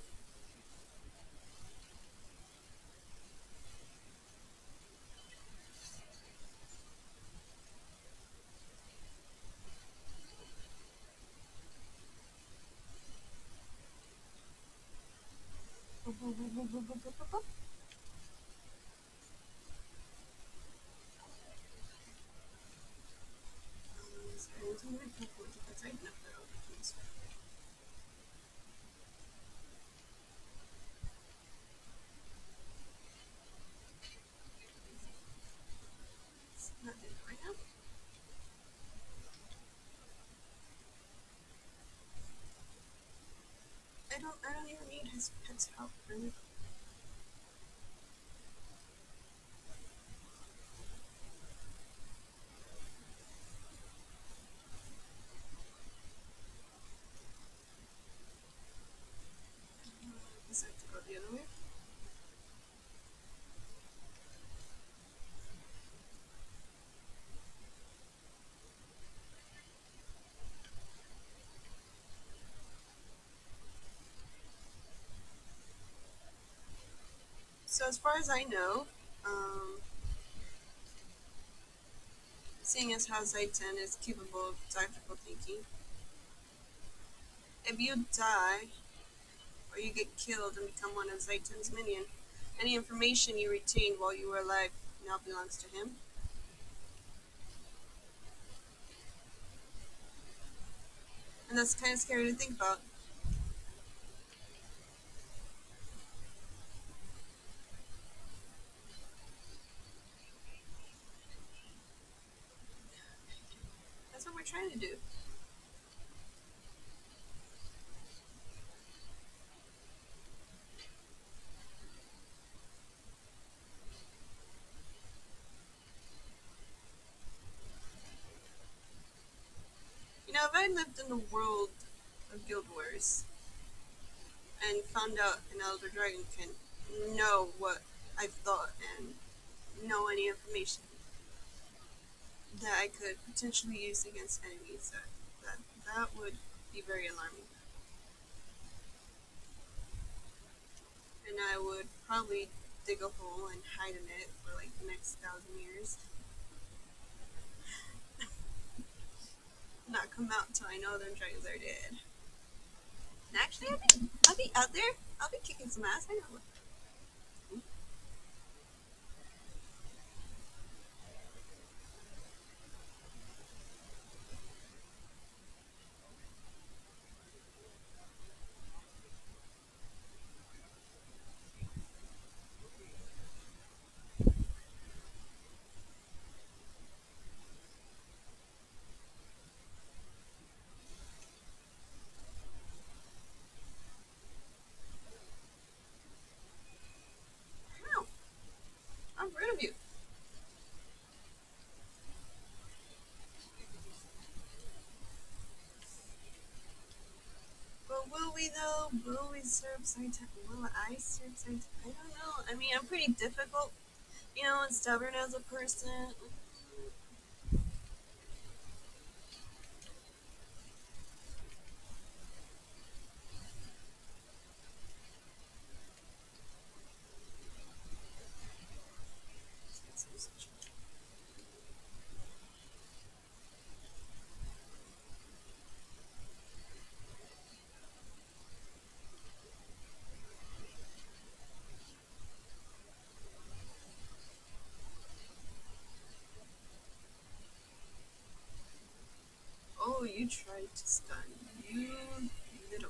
Not doing it right now. I don't even need his pet's help, really. I guess I have to go the other way. So as far as I know, um, seeing as how Zaitan is capable of tactical thinking, if you die or you get killed and become one of Zaitan's minion, any information you retained while you were alive now belongs to him. And that's kind of scary to think about. That's what we're trying to do. If I lived in the world of Guild Wars and found out an Elder Dragon can know what I've thought and know any information that I could potentially use against enemies, that would be very alarming. And I would probably dig a hole and hide in it for like the next 1,000 years. Not come out until I know them dragons are dead. And actually, I'll be out there. I'll be kicking some ass. I know. No, I'm rid of you. But will we though? Will we serve scientific? Will I serve scientific? I don't know. I mean, I'm pretty difficult, and stubborn as a person. Oh, you tried to stun. You little.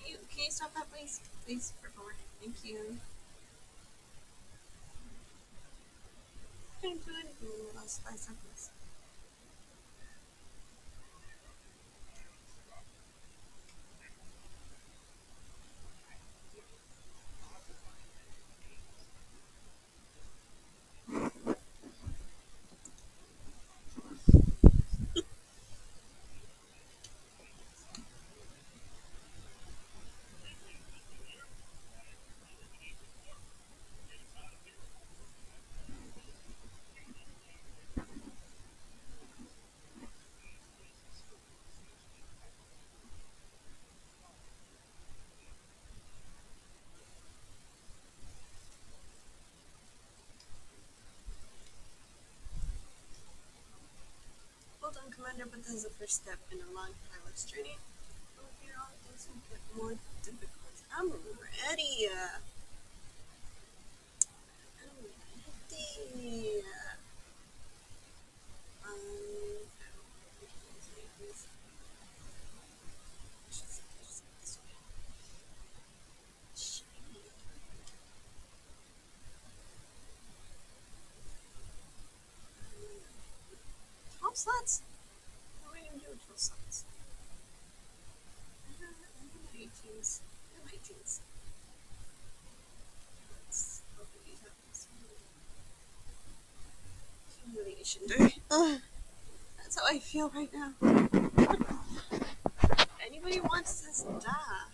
Can you stop that, please? Please, for favor. Thank you. Couldn't do anything in the last 5 seconds. Well done, Commander, but this is the first step in a long pilot's journey. From here on, things will get more difficult. I'm ready. I'm ready. Um, Top slots? What are we gonna do with 12 slots? I'm in my 18s. I'm in my 18s. Let's open these up. Humiliation day. That's how I feel right now. Anybody wants this die?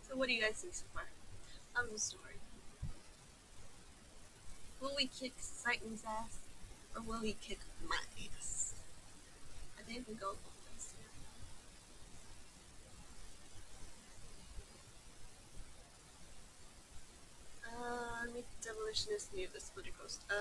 So what do you guys think so far? I'm sorry. Will we kick Satan's ass? Or will he kick my ass? I think we go both ways. Make the demolitionist near the splitter coast. Okay,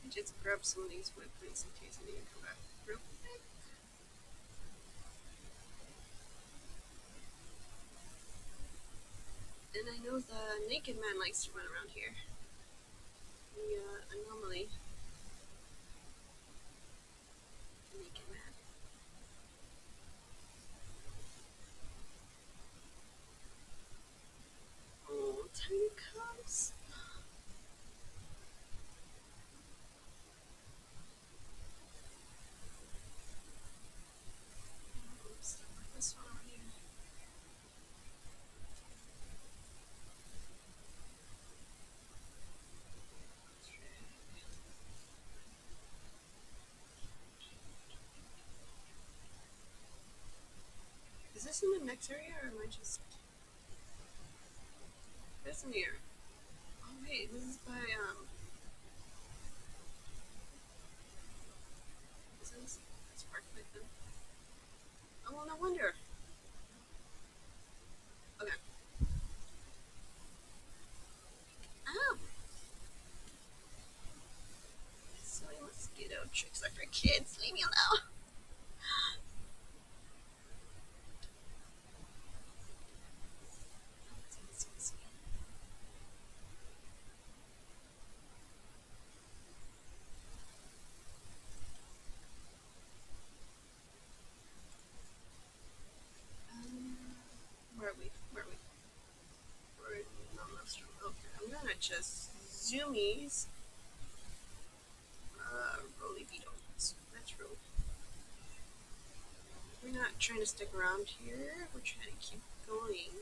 just grab some of these weapons in case I need to come back real quick. And I know the naked man likes to run around here. The anomaly. Naked man. Oh, tiny cubs. Oh, stuff like this one over here. this in the next area, or am I just... This in the area. Oh wait, this is by, is this Spark Python? Oh, well, no wonder. Okay. Oh! Silly mosquito tricks are for kids. Leave me alone. Where are we? Where are we? We're in Nostrum. Okay, I'm gonna just zoomies. Roly beetles. That's roll. We're not trying to stick around here. We're trying to keep going.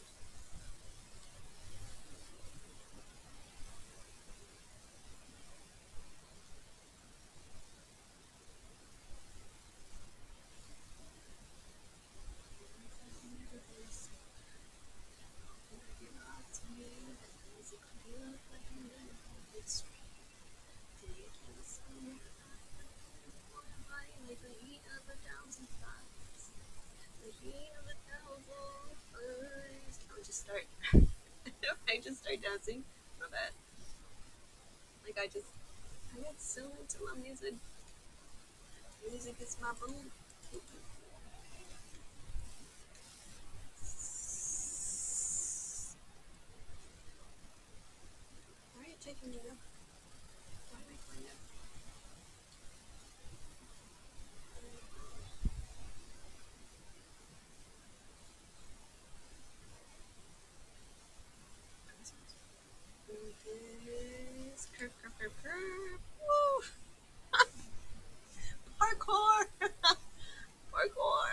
I'll just start. I just start dancing. My bad. Like I get so into my music. Music is my boo. Why are you taking me up? Why am I going up? This curve, curve, curve, curve. Woo! Parkour! Parkour!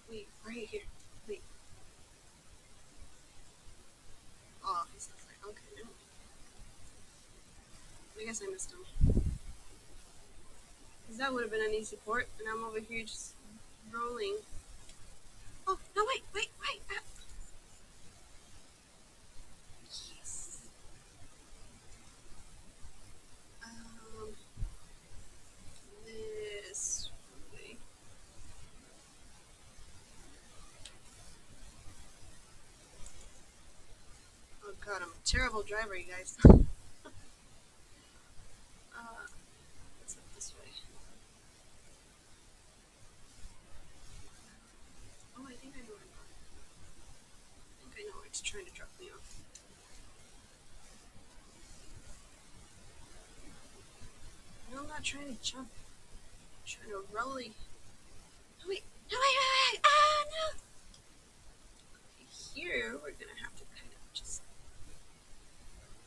Wait, right here. Wait. Oh, he's not there. Okay, no. I guess I missed him. Because that would have been an easy port, and I'm over here just rolling. Oh, no, wait, wait, wait. Yes. Um, this way. Oh god, I'm a terrible driver, you guys. Let's look this way. Oh, I think I know where I'm going. I think I know where it's trying to drop me off. No, I'm not trying to jump. I'm trying to rolly. No, wait. No, wait, wait, wait. Ah, no. Here, we're gonna have to kind of just...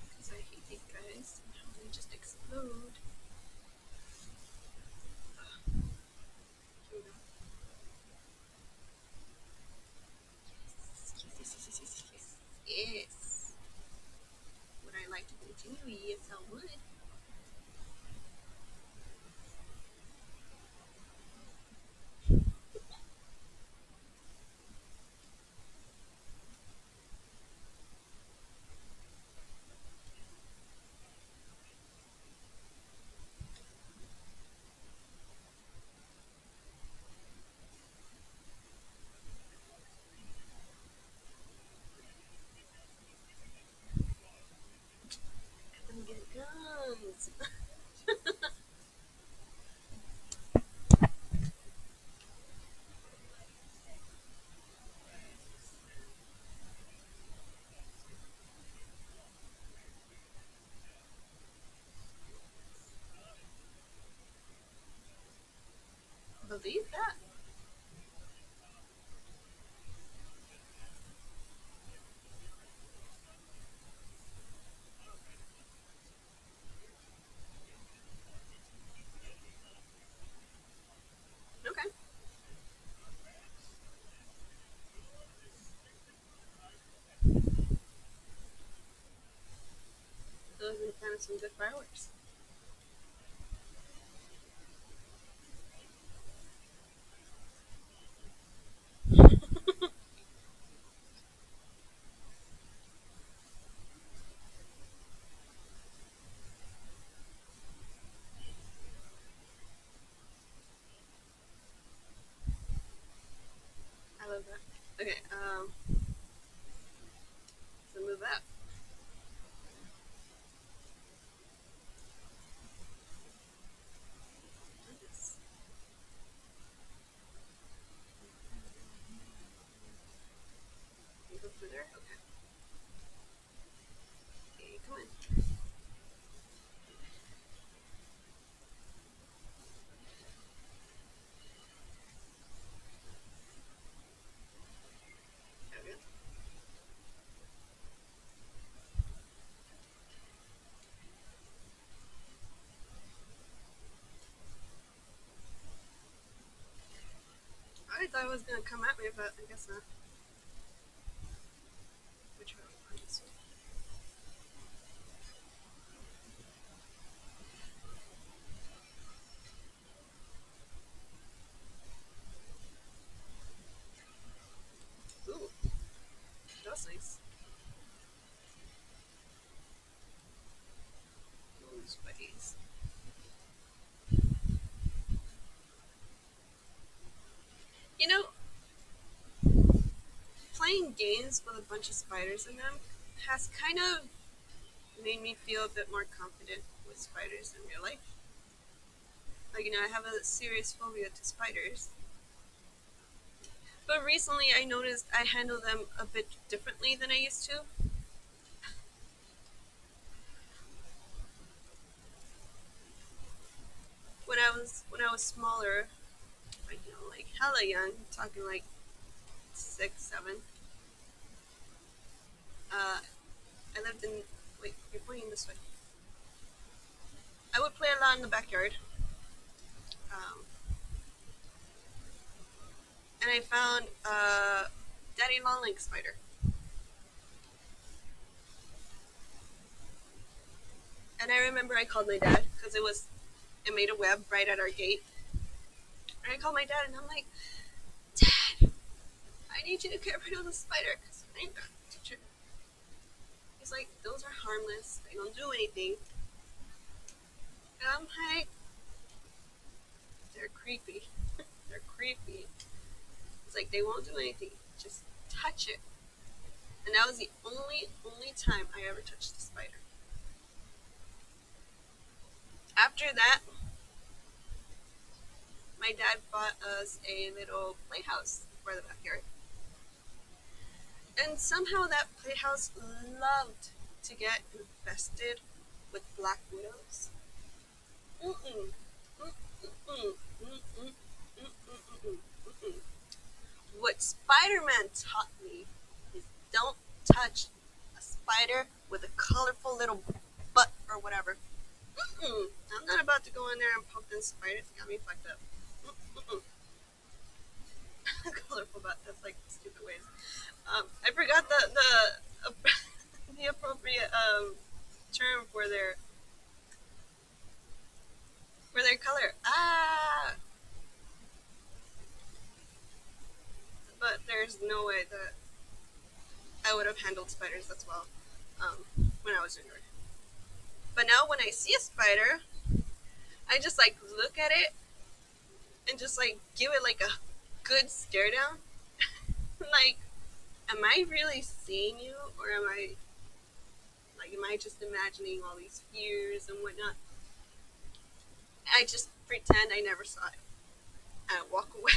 Because I hate these guys. And how they just explode. Here we go. Yes, yes, yes, yes, yes, yes. Yes. Would I like to continue? Yes, I would. Let me get guns. Believe that. Okay. some good fireworks. I love that. Okay, so move up. Yes. You go through there? Okay. Okay, come in. Okay. I thought it was gonna come at me, but I guess not. Which one? This one. Ooh, that's nice. Ooh, spiders. You know, playing games with a bunch of spiders in them has kind of made me feel a bit more confident with spiders in real life. Like, I have a serious phobia to spiders. But recently I noticed I handle them a bit differently than I used to. When I was smaller, like, like hella young, talking like 6, 7. Uh, I lived in. Wait, you're pointing this way. I would play a lot in the backyard. Um, and I found daddy long leg spider. And I remember I called my dad because it made a web right at our gate. And I called my dad and I'm like, Dad, I need you to get rid of the spider because I ain't gonna touch it. He's like, those are harmless. They don't do anything. And I'm like, they're creepy. They're creepy. It's like they won't do anything. Just touch it. And that was the only time I ever touched the spider. After that, my dad bought us a little playhouse for the backyard. And somehow that playhouse loved to get infested with black widows. Mm-mm. Mm-mm. Mm-mm. Mm-mm. Mm-mm. What Spider-Man taught me is don't touch a spider with a colorful little butt or whatever. Mm-mm. I'm not about to go in there and poke them spiders. Got me fucked up. Mm-mm. Colorful butt. That's like stupid ways. I forgot the appropriate term for their color. Ah, but there's no way that I would have handled spiders as well when I was younger. But now when I see a spider, I just like look at it and just like give it like a good stare down. Like, am I really seeing you, or am I just imagining all these fears and whatnot? I just pretend I never saw it and walk away.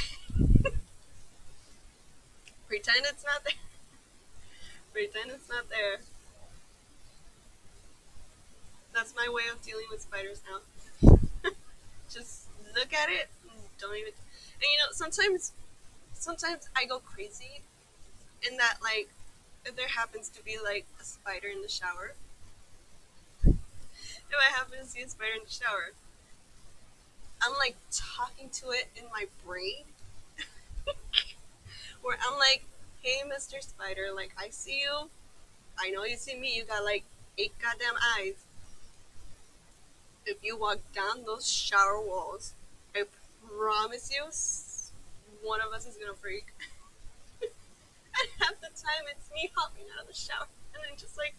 Pretend it's not there. Pretend it's not there. That's my way of dealing with spiders now. Just look at it and don't even. And sometimes I go crazy in that, like, if there happens to be like a spider in the shower, if I happen to see a spider in the shower, I'm like talking to it in my brain, where I'm like, "Hey, Mr. Spider, like I see you. I know you see me. You got like 8 goddamn eyes. If you walk down those shower walls, I promise you, one of us is gonna freak. And half the time, it's me hopping out of the shower and then just like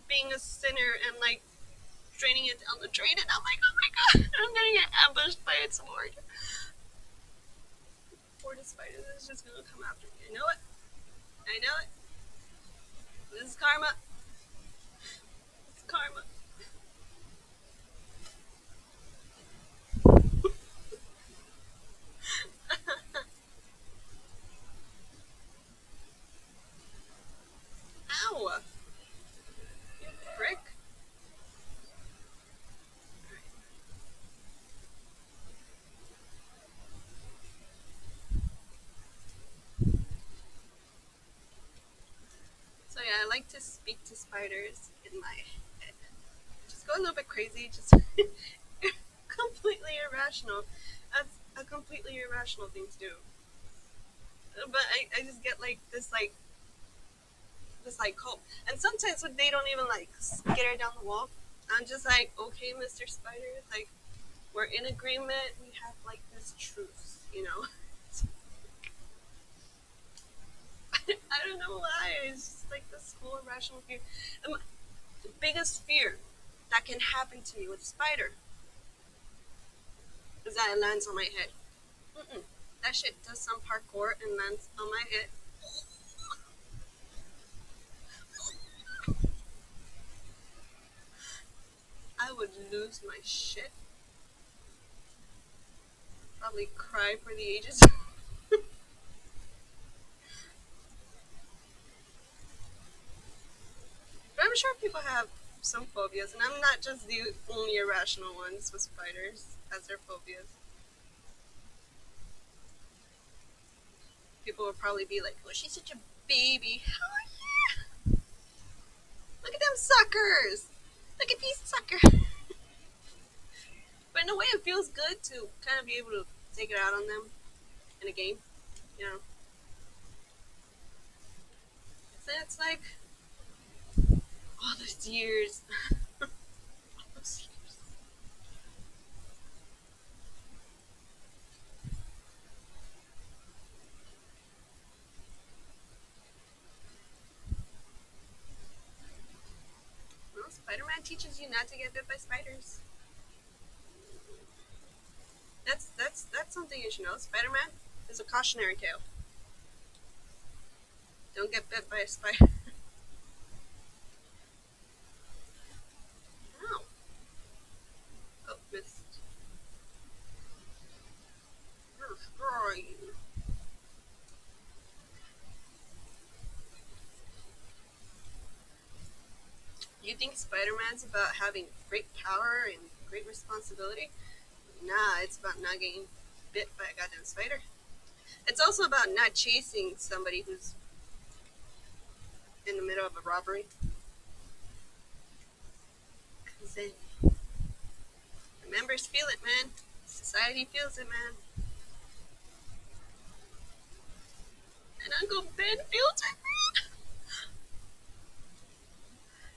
being a sinner and like draining it down the drain. And I'm like, oh my god, I'm gonna get ambushed by its horde. Horde of spiders is just gonna come after me. I know it. I know it. This is karma. It's karma. Ow! You prick. So yeah, I like to speak to spiders in my head. Just go a little bit crazy. Just completely irrational. That's a completely irrational thing to do. But I just get like this like hope. And sometimes when they don't even like skitter down the wall, I'm just like, okay, Mr. Spider, like we're in agreement. We have like this truce, you know. I don't know why. It's just like this whole irrational fear. The biggest fear that can happen to me with a spider is that it lands on my head. Mm-mm. That shit does some parkour and lands on my head. I would lose my shit. Probably cry for the ages. But I'm sure people have some phobias, and I'm not just the only irrational ones with spiders as their phobias. People would probably be like, "Oh, she's such a baby." Oh yeah! Look at them suckers! Look at these suckers! But in a way, it feels good to kind of be able to take it out on them in a game. You know, so it's like all those years, all those years. Well, Spider-Man teaches you not to get bit by spiders. That's something you should know. Spider-Man is a cautionary tale. Don't get bit by a spider. Ow. Oh, missed. Destroy you. You think Spider-Man's about having great power and great responsibility? Nah, it's about not getting bit by a goddamn spider. It's also about not chasing somebody who's in the middle of a robbery. Cause then the members feel it, man. Society feels it, man. And Uncle Ben feels it, man.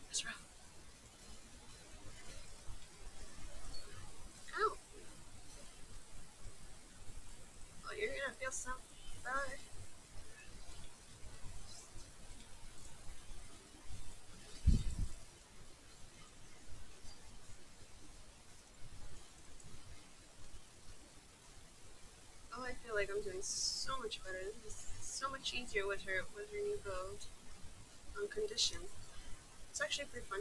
That's rough. Ow. Oh, you're gonna feel something. Bye. Oh, I feel like I'm doing so much better. This is so much easier with her new build on condition. It's actually pretty fun.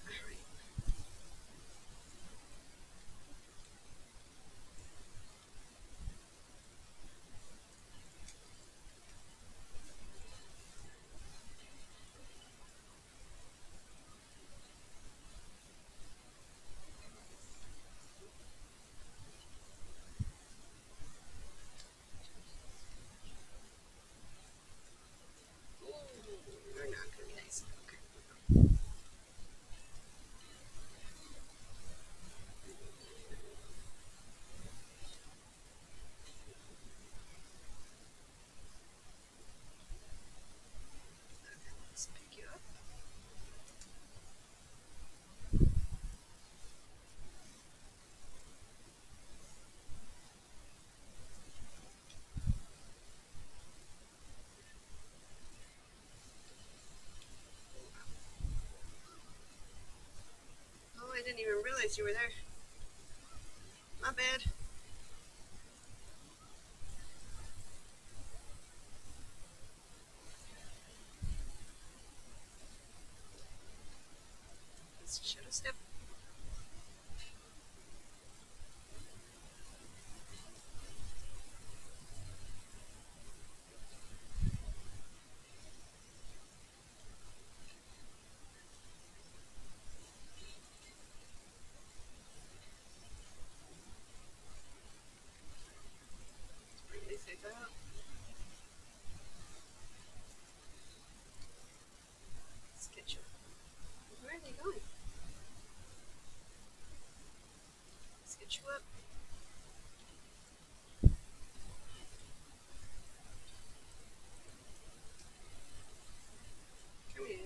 Alright. Ooh. didn't even realize you were there. My bad. Should have stepped. Bring these guys out. Let's get you. Where are they going? Let's get you up. Come here.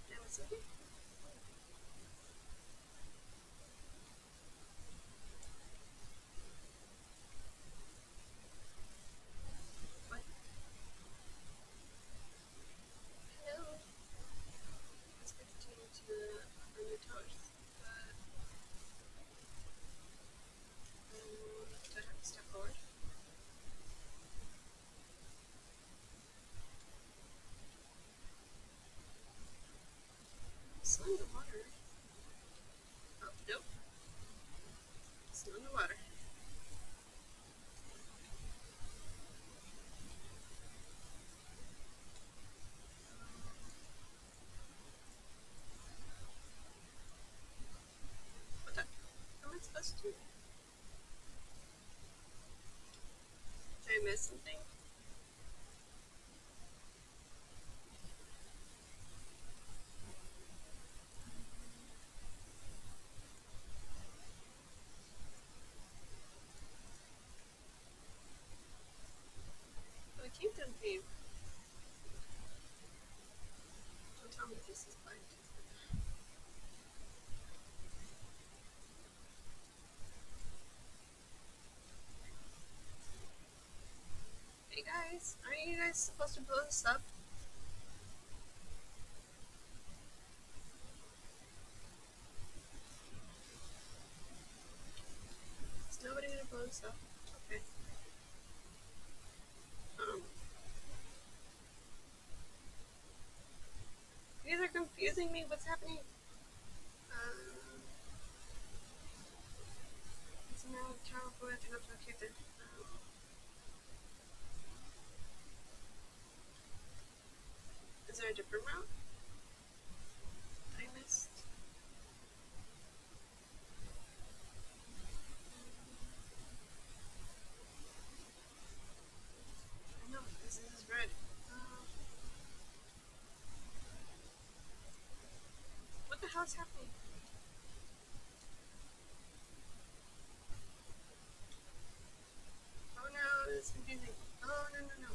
That was okay. What? Hello. Let's get to the new towers. Do I have to step forward? It's not in the water. Oh, nope. It's not in the water. What the? How am I supposed to? Did I miss something? Oh, I came through the cave. Don't tell me this is blind. Hey guys, aren't you guys supposed to blow this up? Is nobody gonna blow this up? Okay. Um, you guys are confusing me. What's happening? So now tower we have to go to the cave then. Is there a different route that I missed? No, this is red. What the hell is happening? Oh no, it's confusing. Oh no, no, no.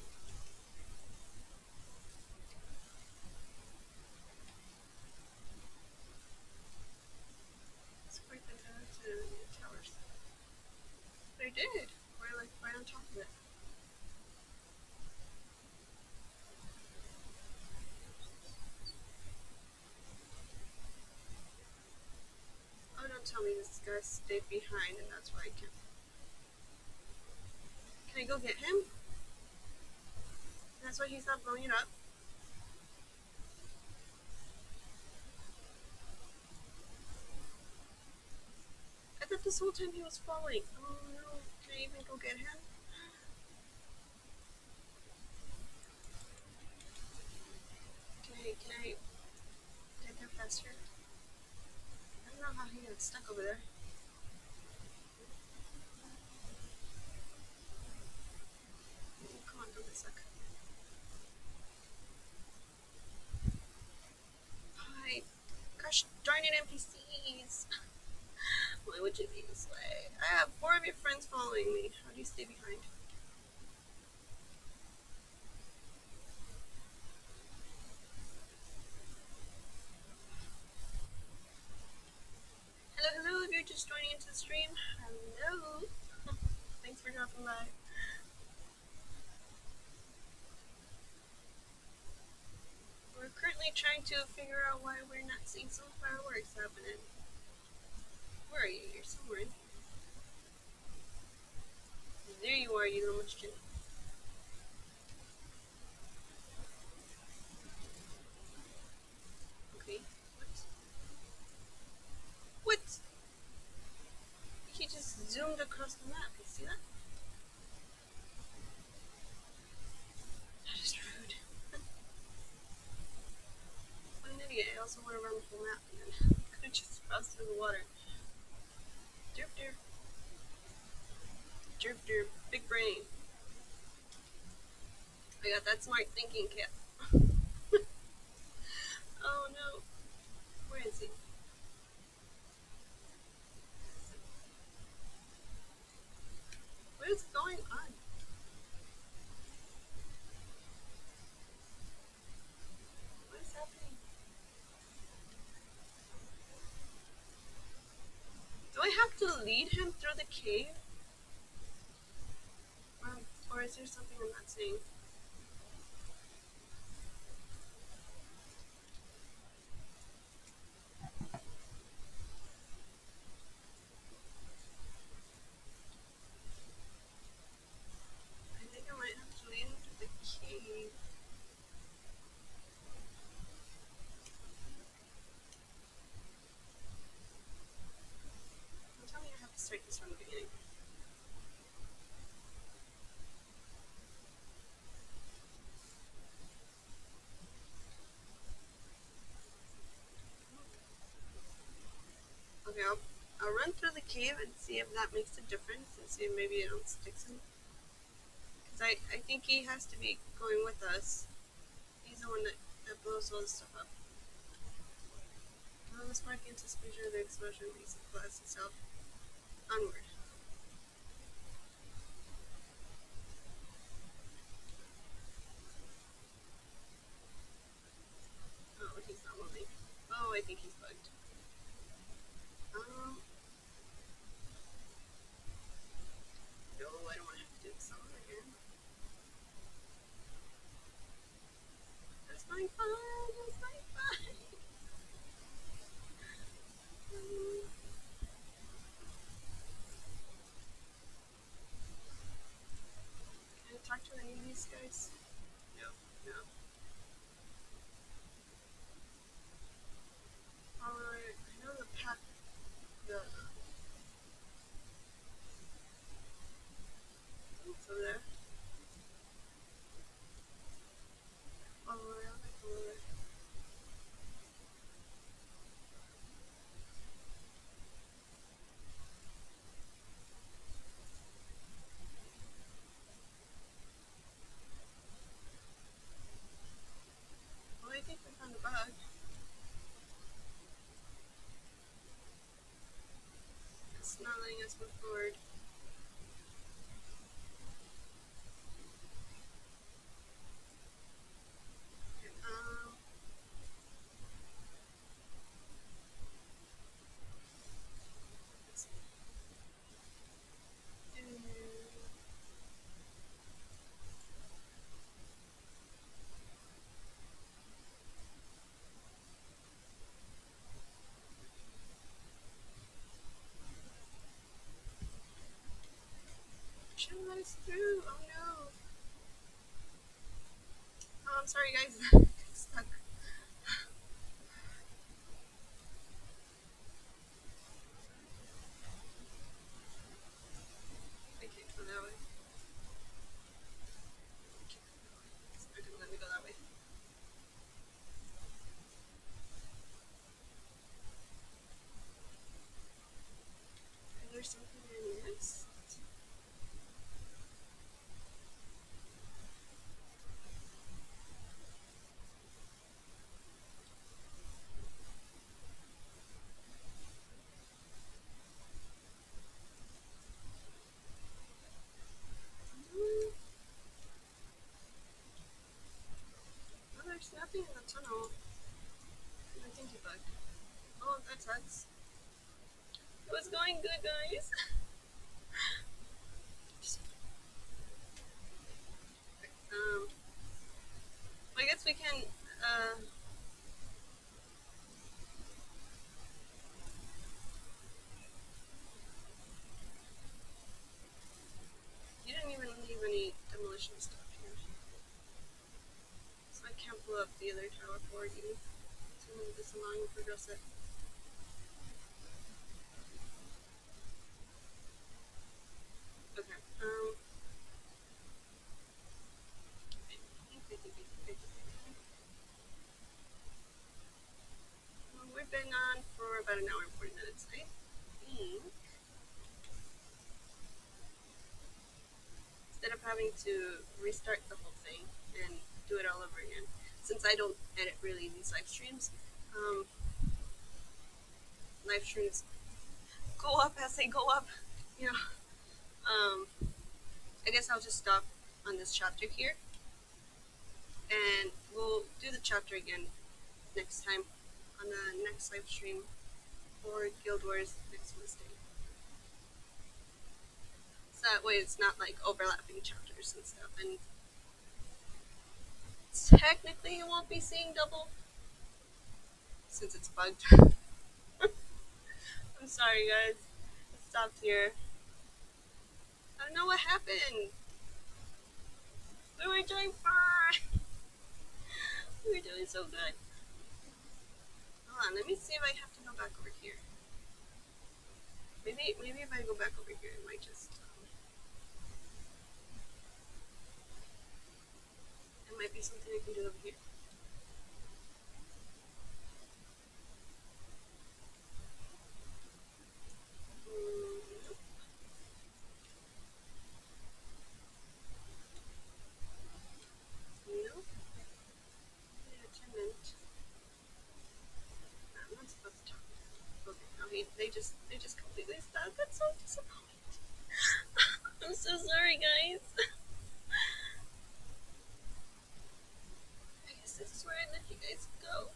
It's quite the to the towers. But I did. We're like right on top of it. Oh, don't tell me this guy stayed behind and that's why I can't. Can I go get him? That's why he's not blowing it up. I thought this whole time he was falling. Oh no, can I even go get him? Can I get there faster? I don't know how he got stuck over there. Come on, don't get stuck. would you be this way? I have 4 of your friends following me. How do you stay behind? Hello, hello, if you're just joining into the stream. Hello. Thanks for dropping by. We're currently trying to figure out why we're not seeing some fireworks happening. Where are you? You're somewhere in here. There you are, you little mushin. Okay. What? What? He just zoomed across the map. You see that? That is rude. What an idiot. I also want to run the whole map and then could have just crossed through the water. Derp derp. Derp derp. Big brain. I got that smart thinking, Kit. Oh no. Where is he? What is going on? What is happening? Do I have to lead him through the cave? Or is there something I'm not seeing? I think I might have to lead him through the cave. Don't tell me I have to start this from the beginning. Okay, I'll run through the cave and see if that makes a difference and see if maybe it don't stick him. Because I think he has to be going with us. He's the one that blows all this stuff up. Well, the spark anticipation of the explosion makes the class itself. Onward. Oh, he's not moving. Oh, I think he's bugged. No, I don't want to have to do this all again. That's my fun. That's my fun. Can I talk to any of these guys? No, no. Alright, I know the path. It's over there. Alright, I'll make over there. Well, I think we found a bug. It's not letting us move forward. Um, let's see. Shouldn't let us through. Oh no. Oh, I'm sorry, guys. I'm stuck. I can't go that way. It's not gonna let me go that way. Is there something I missed? There's nothing in the tunnel. I think you bugged. Oh, that sucks. It was going good, guys. um, I guess we can. You didn't even leave any demolition stuff here, so I can't blow up the other tower for you. So I'm gonna disallow you for dress it. Okay. Well, we've been on for about an hour and 40 minutes, right? think instead of having to restart the whole thing and do it all over again, since I don't edit really these live streams, um, live streams go up as they go up. You know, I guess I'll just stop on this chapter here, and we'll do the chapter again next time on the next live stream for Guild Wars next Wednesday. So that way it's not like overlapping chapters and stuff, and technically you won't be seeing double since it's bugged. I'm sorry, guys. I stopped here. I don't know what happened. We were doing fine. We were doing so good. Hold on, let me see if I have to go back over here. Maybe if I go back over here, it might just. It might be something I can do over here. Nope. Nope. Yeah, attendant. I'm not supposed to talk. Okay, no, they just completely stopped. That's so disappointing. I'm so sorry, guys. I guess this is where I let you guys go.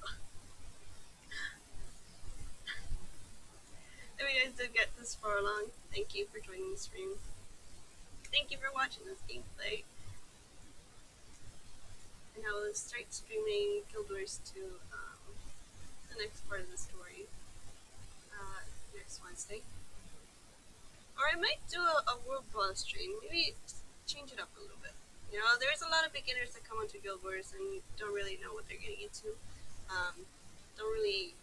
If you guys did get this far along, thank you for joining the stream. Thank you for watching this gameplay. And I will start streaming Guild Wars 2, the next part of the story, next Wednesday. Or I might do a World Ball stream, maybe change it up a little bit. You know, there's a lot of beginners that come onto Guild Wars and don't really know what they're getting into. Don't really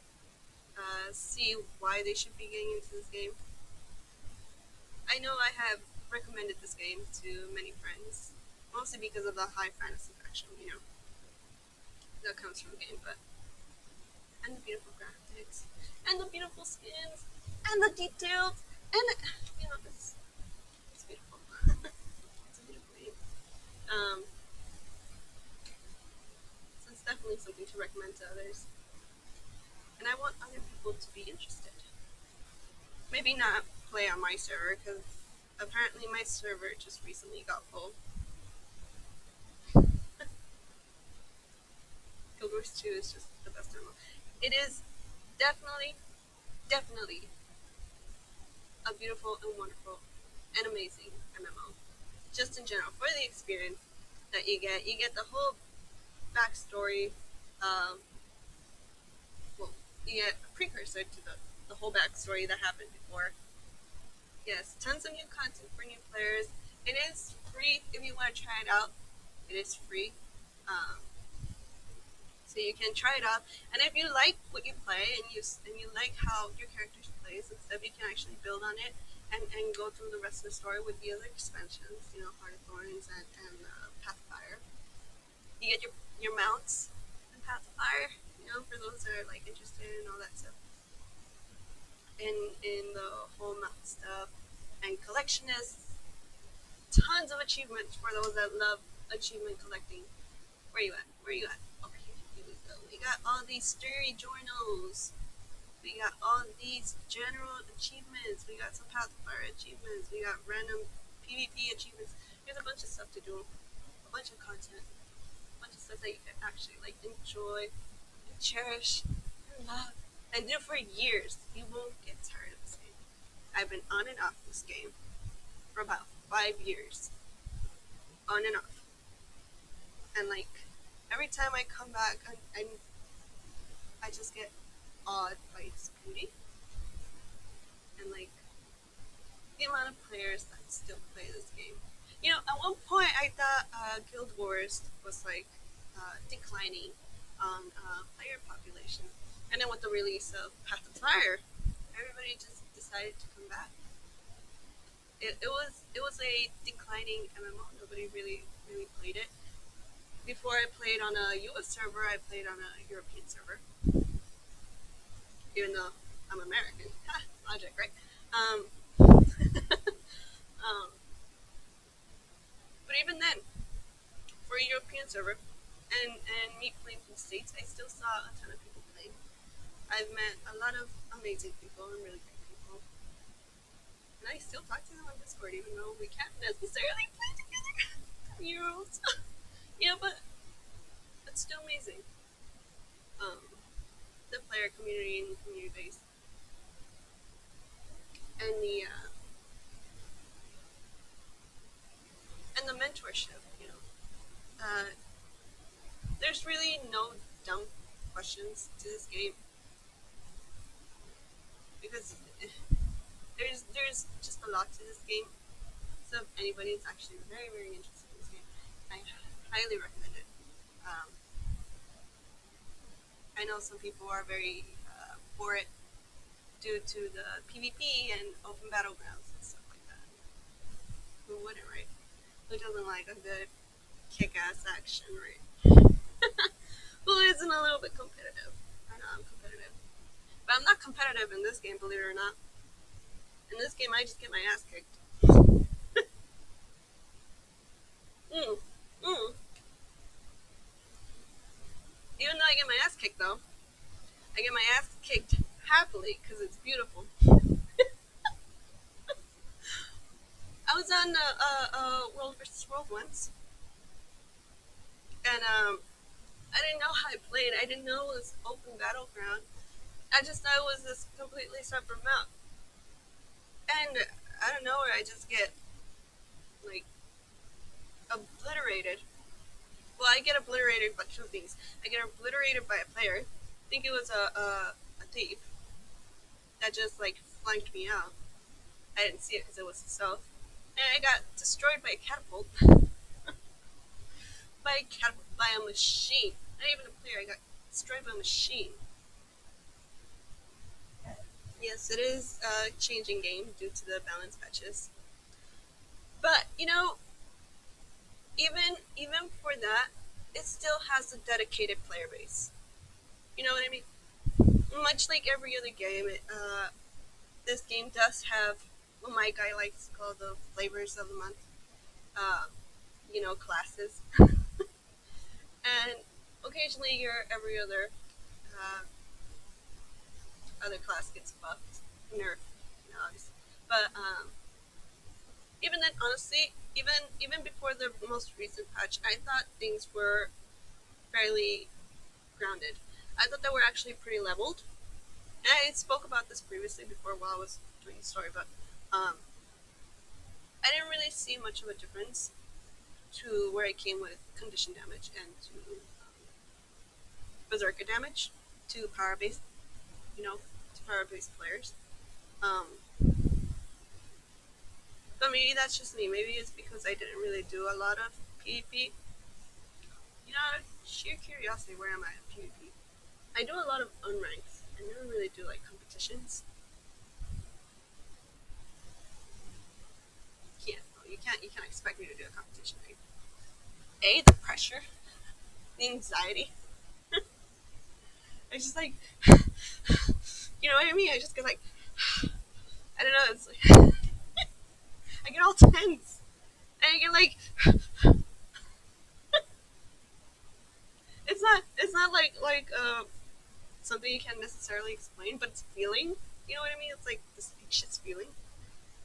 see why they should be getting into this game. I know I have recommended this game to many friends, mostly because of the high fantasy faction, you know, that comes from the game, but and the beautiful graphics, and the beautiful skins, and the details, and you know, it's beautiful. It's a beautiful game. So it's definitely something to recommend to others, and I want other people to be interested. Maybe not play on my server because apparently my server just recently got full. Guild Wars 2 is just the best MMO. It is definitely a beautiful and wonderful and amazing MMO. Just in general, for the experience that you get the whole backstory. Um, well, you get a precursor to the whole backstory that happened before. Yes, tons of new content for new players. It is free if you want to try it out. It is free. Um, so you can try it out, and if you like what you play and you like how your character plays and stuff, you can actually build on it and go through the rest of the story with the other expansions, you know, Heart of Thorns and Path of Fire. You get your mounts in Path of Fire, you know, for those that are like interested in all that stuff, in the whole mount stuff, and collectionists, tons of achievements for those that love achievement collecting. Where you at? Where you at? Okay, here we go. We got all these story journals. We got all these general achievements. We got some Pathfinder achievements. We got random PvP achievements. There's a bunch of stuff to do. A bunch of content. A bunch of stuff that you can actually like enjoy and cherish and love and do for years. You won't get tired of this game. I've been on and off this game for about 5 years, on and off, and like every time I come back, I just get awed by its beauty and like the amount of players that still play this game. At one point I thought Guild Wars was like declining on player population, and then with the release of Path of Fire, everybody just decided to come back. It was a declining MMO. Nobody really played it. Before I played on a U.S. server, I played on a European server, even though I'm American. Ha, logic, right? Um, um, but even then, for a European server, and me playing from the States, I still saw a ton of people playing. I've met a lot of amazing people and really great people, and I still talk to them on Discord, even though we can't necessarily play together. Euros, yeah, but it's still amazing. Um, the player community and the community base, and the mentorship. Uh, there's really no dumb questions to this game because there's just a lot to this game. So if anybody is actually very interested in this game, I highly recommend it. Um, I know some people are very for it due to the PvP and open battlegrounds and stuff like that. Who wouldn't, right? Who doesn't like a good kick-ass action, right? Who isn't a little bit competitive? I know I'm competitive, but I'm not competitive in this game, believe it or not. In this game, I just get my ass kicked. Mm, mm. Even though I get my ass kicked, though, I get my ass kicked happily because it's beautiful. I was on World versus World once, and I didn't know how I played. I didn't know it was open battleground. I just thought it was this completely separate map. And I don't know where I just get like obliterated. Well, I get obliterated by two things. I get obliterated by a player. I think it was a thief that just like flanked me out. I didn't see it because it was stealth. And I got destroyed by a catapult. By a machine. Not even a player. I got destroyed by a machine. Yes, it is a changing game due to the balance patches. But even for that, it still has a dedicated player base. You know what I mean? Much like every other game, this game does have what my guy likes to call the flavors of the month. Uh, classes, and occasionally your every other class gets buffed, nerfed, obviously. But even then, honestly, even before the most recent patch, I thought things were fairly grounded. I thought they were actually pretty leveled. And I spoke about this previously before while I was doing the story, but um, I didn't really see much of a difference to where it came with condition damage and to berserker damage to power based, to power based players. Um, but maybe that's just me. Maybe it's because I didn't really do a lot of PvP. Sheer curiosity, where am I at PvP? I do a lot of unranks. I never really do like competitions. You can't expect me to do a competition, right? The pressure, the anxiety. I just like, you know what I mean? I just get like, I don't know. It's like I get all tense, and I get like, it's not like something you can't necessarily explain, but it's feeling. You know what I mean? It's like this anxious feeling.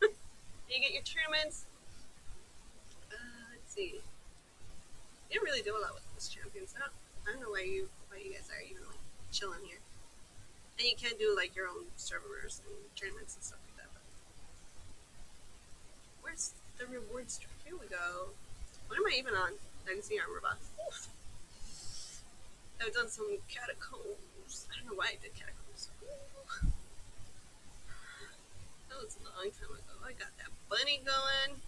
You get your tournaments. Let's see. You really do a lot with this champions. I don't know why you guys are even like chilling here. And you can do like your own servers and tournaments and stuff like that. But where's the rewards track? Here we go. What am I even on? Legacy armor box. Oof. I've done some catacombs. I don't know why I did catacombs. Ooh. That was a long time ago. I got that bunny going.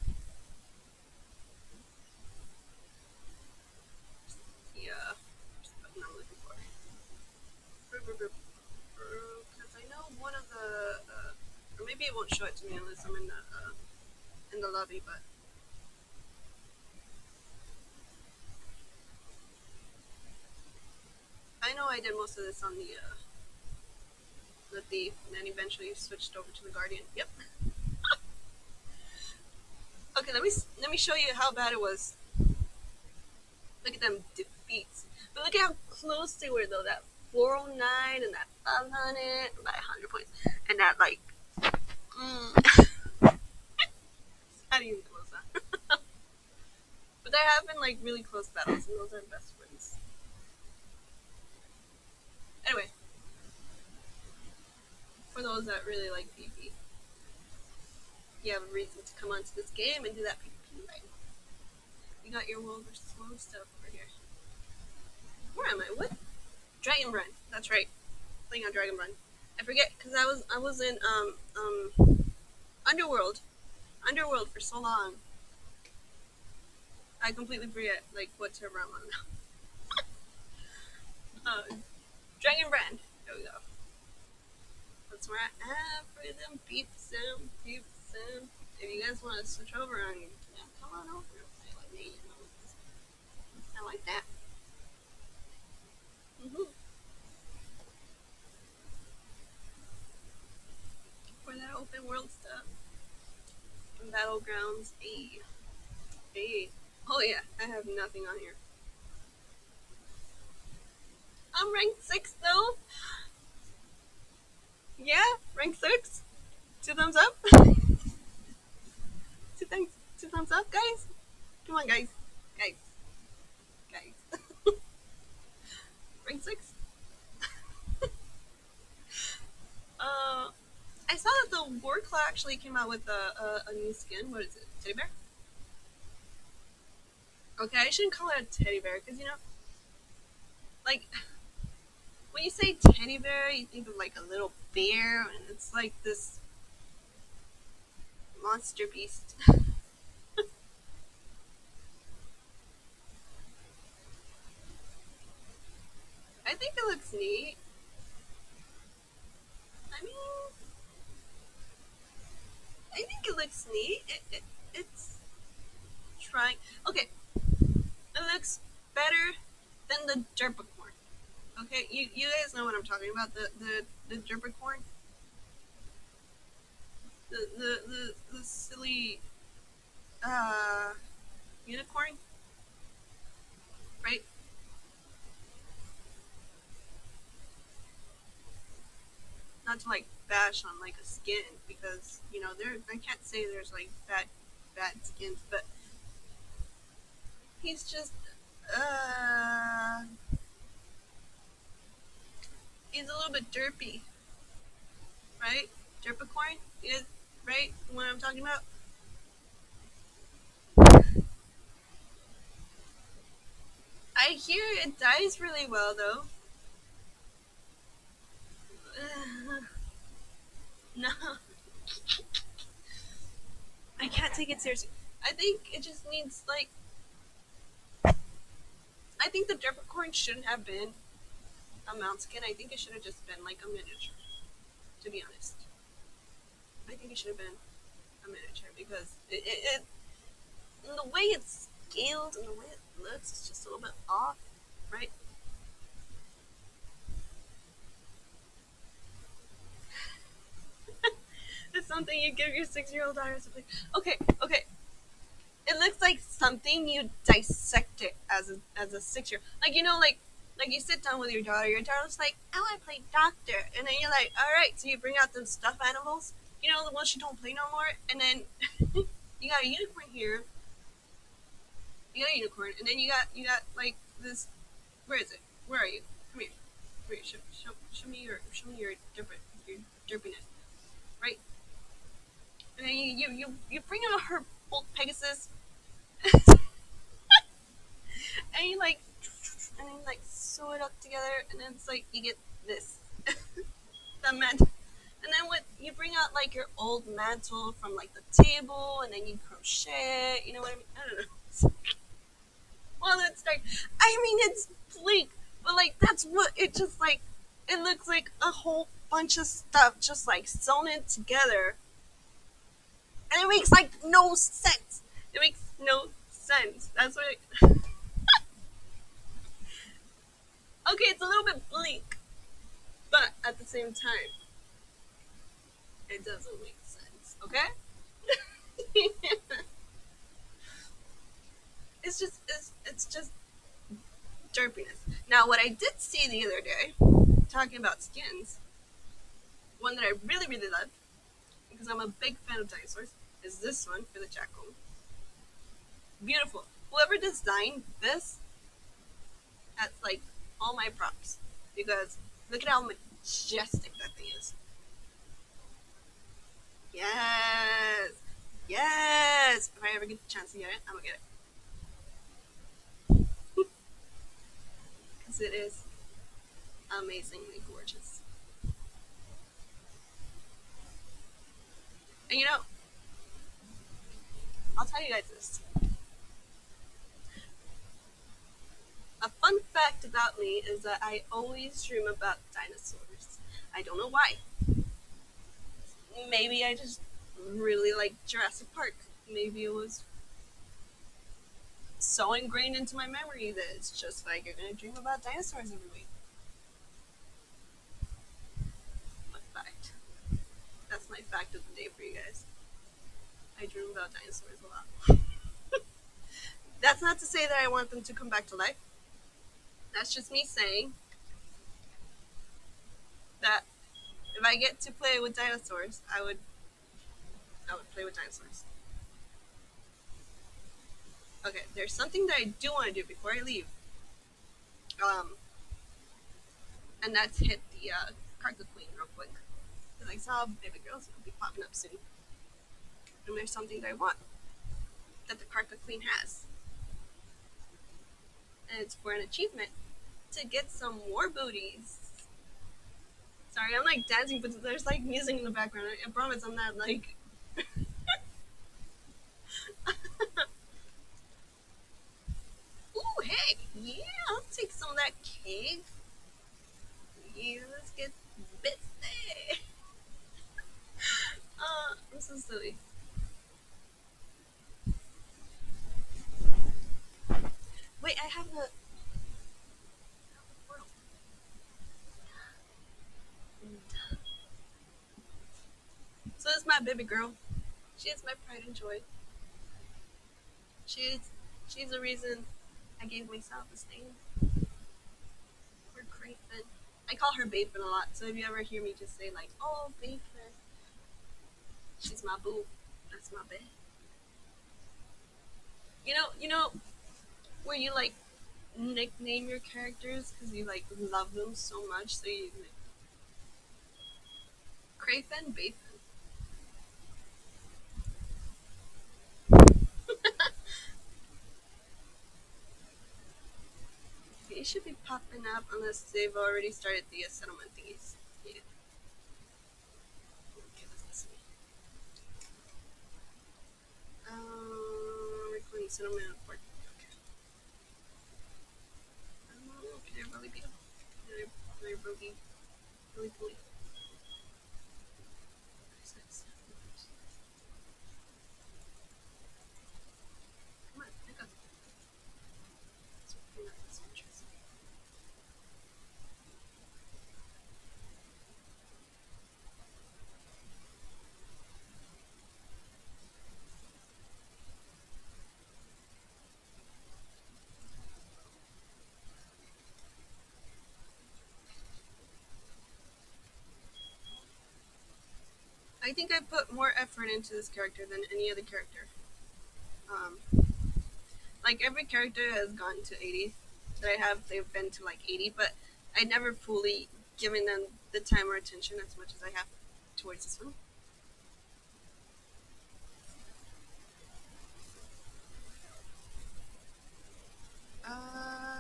Yeah. Where's the button I'm looking for? Because I know one of the, or maybe it won't show it to me unless I'm in the lobby. But I know I did most of this on the thief, and then eventually switched over to the guardian. Yep. Okay, let me show you how bad it was. Look at them defeats. But look at how close they were though. That 409 and that 500 by 100 points, and that like, not even close. Huh? But there have been like really close battles, and those are best wins. Anyway, for those that really like PvP, you have a reason to come onto this game and do that PvP right. You got your world versus world stuff over here. Where am I? What? Dragon Run. That's right. Playing on Dragon Run. I forget because I was in Underworld. Underworld for so long. I completely forget like what server I'm on now. Dragon Brand. There we go. That's where I am for them peeps and peeps and if you guys want to switch over and yeah, come on over and play like me, you know. I like that. Mm-hmm. For that open world stuff. And Battlegrounds. Hey. Hey. Oh yeah, I have nothing on here. I'm ranked 6 though. Yeah, rank 6. Two thumbs up. Two thumbs up, guys. Come on, guys. Guys. Guys. Rank 6. Uh, I saw that the Warclaw actually came out with a new skin. What is it? Teddy bear? Okay, I shouldn't call it a teddy bear because, you know, like, when you say teddy bear, you think of like a little bear, and it's like this monster beast. I think it looks neat. I mean, I think it looks neat. It's trying. Okay, it looks better than the Derpacorn. Okay, you guys know what I'm talking about. The Derpacorn. The silly uh unicorn, right? Not to like bash on like a skin because you know there I can't say there's like bad skins, but he's just uh he's a little bit derpy, right? Derpicorn is right what I'm talking about. I hear it dies really well though. No, I can't take it seriously. I think it just needs like I think the Derpicorn shouldn't have been a mount skin. I think it should have just been like a miniature. To be honest, I think it should have been a miniature because it the way it's scaled and the way it looks is just a little bit off, right? It's something you give your 6-year-old daughter to play. Okay, okay. It looks like something you dissect it as a 6-year. Like you know, like you sit down with your daughter. Your daughter's like, I want to play doctor, and then you're like, all right. So you bring out them stuffed animals. You know the ones you don't play no more, and then you got a unicorn here You got a unicorn, and then you got like this. Where is it? Where are you? Come here. Come here. Show me your your derpiness. Right. And then you bring out her old Pegasus, and you like sew it up together, and then it's like you get this. That meant. And then what you bring out like your old mantle from like the table, and then you crochet. You know what I mean? I don't know. Well, that's like, I mean, it's bleak, but like that's what it just like. It looks like a whole bunch of stuff just like sewn in together, and it makes like no sense. It makes no sense. That's what. Okay, it's a little bit bleak, but at the same time, it doesn't make sense. Okay. It's just derpiness. Now, what I did see the other day, talking about skins, one that I really really love because I'm a big fan of dinosaurs, is this one for the jackal. Beautiful. Whoever designed this, that's like all my props because look at how majestic that thing is. Yes, yes. If I ever get the chance to get it, I'm gonna get it because it is amazingly gorgeous. And you know, I'll tell you guys this. A fun fact about me is that I always dream about dinosaurs. I don't know why. Maybe I just really like Jurassic Park. Maybe it was so ingrained into my memory that it's just like you're gonna dream about dinosaurs every week. Fun fact. That's my fact of the day for you guys. I dream about dinosaurs a lot. That's not to say that I want them to come back to life. That's just me saying that if I get to play with dinosaurs, I would play with dinosaurs. Okay, there's something that I do want to do before I leave. Um, and that's hit the Carca Queen real quick. Because I saw Baby Girls will be popping up soon. And there's something that I want that the Carca Queen has. And it's for an achievement to get some more booties. Sorry, I'm like dancing, but there's like music in the background. I promise I'm not like. Ooh, hey, yeah, I'll take some of that cake. Yeah, let's get bits there. I'm so silly. Wait, I have the portal. So this is my baby girl. She is my pride and joy. She's she's the reason I gave myself this name. We're Craven. I call her Bacon a lot, so if you ever hear me just say like, "Oh, Bacon," she's my boo. That's my bae. You know where you like nickname your characters because you like love them so much, so you like, Craven, Bacon. They should be popping up unless they've already started the settlement thingies. Yeah. Okay, let's see. Recording settlement report. Okay. Can I really be? Can I really really believe? Come on, pick up. That's interesting. I think I put more effort into this character than any other character. Um, Like every character has gone to 80 that I have. They've been to like 80, but I never fully given them the time or attention as much as I have towards this one.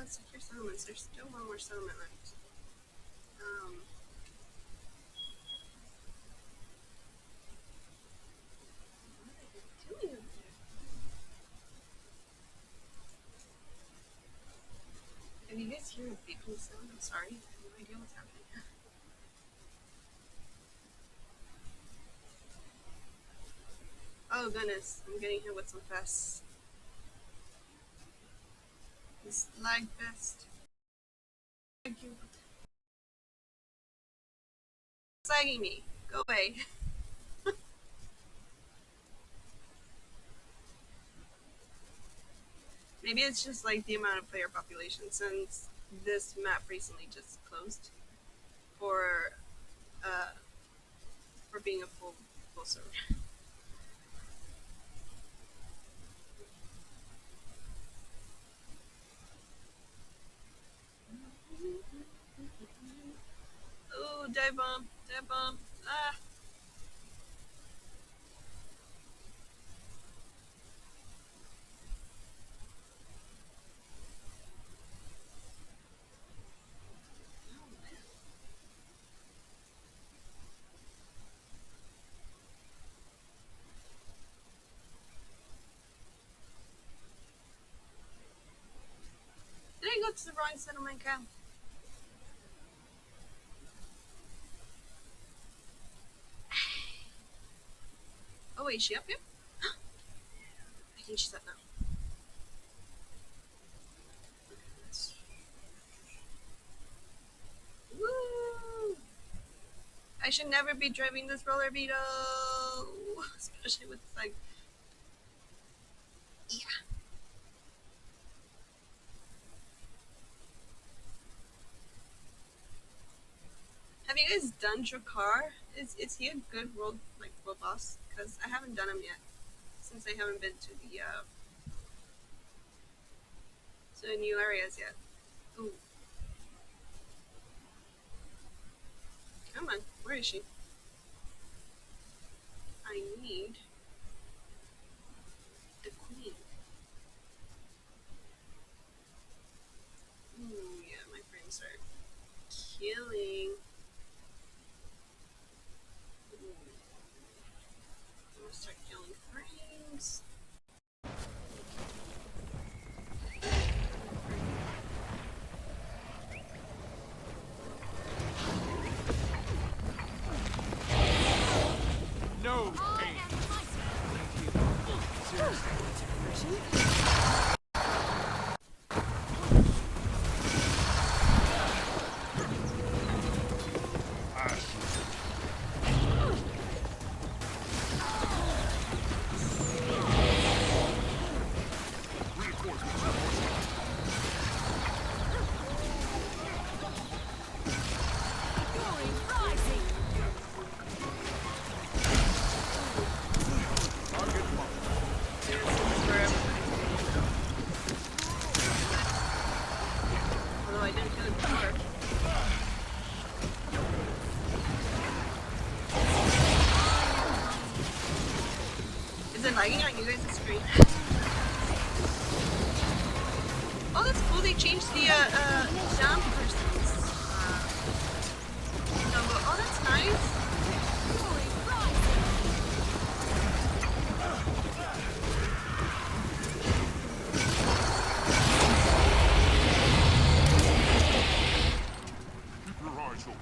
Secure settlements. There's still one more settlement left. What are they doing over there? If you guys hear a beeping sound, I'm sorry. I have no idea what's happening. Oh goodness, I'm getting hit with some pests. This lag pest. Thank you. It's lagging me. Go away. Maybe it's just like the amount of player population since this map recently just closed for uh for being a full server. Oh, dive bomb, dive bomb. Ah. Did I go to the wrong settlement camp? Oh wait, is she up here? I think she's up now. Woo! I should never be driving this roller beetle, especially with like, yeah. Have you guys done Drakkar? Is he a good world boss? Because I haven't done him yet, since I haven't been to the new areas yet. Ooh, come on, where is she? I need the queen. Ooh, yeah, my friends are killing. Ooh, I'm gonna start killing frames. No pain. Although I didn't kill it before. Is it lagging on you guys' screen? Oh, that's cool. They changed the sound person's number. Oh, that's nice. Keep your eyes open.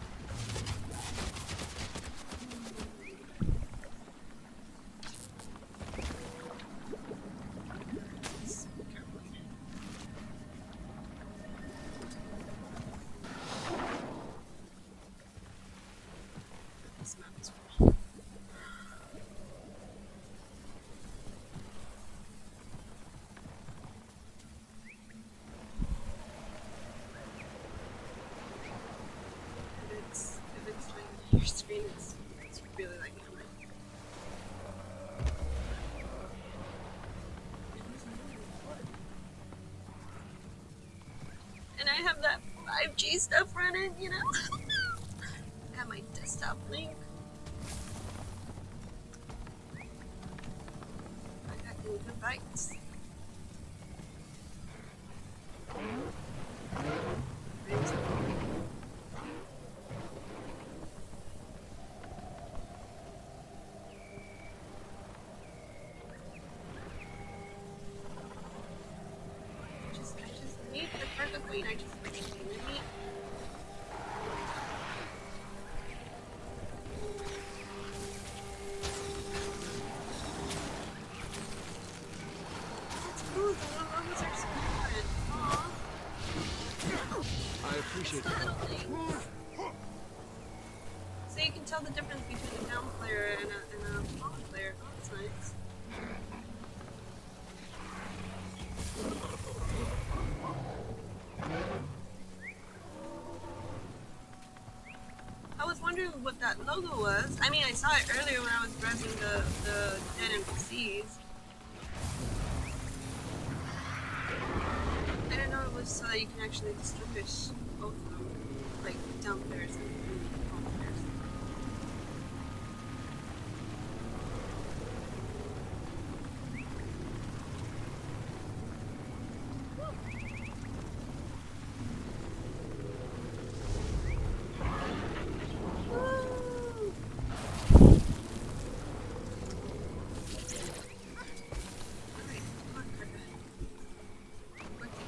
This map is cool. If it's like your screen is it's really like I'm like. I have that 5G stuff running, you know? Got my desktop link. I got good bites. I just need the cargo queen. I just need. That's cool. The little logos are so different. Aww. I appreciate The the little help. things. So you can tell the difference between a down player and a up player. Oh, that's nice. I was wondering what that logo was. I mean, I saw it earlier when I was browsing the dead NPCs. I didn't know it was so that you can actually distinguish both of them, like down players and up players. Woo! Alright, come on, Karka. Quickly.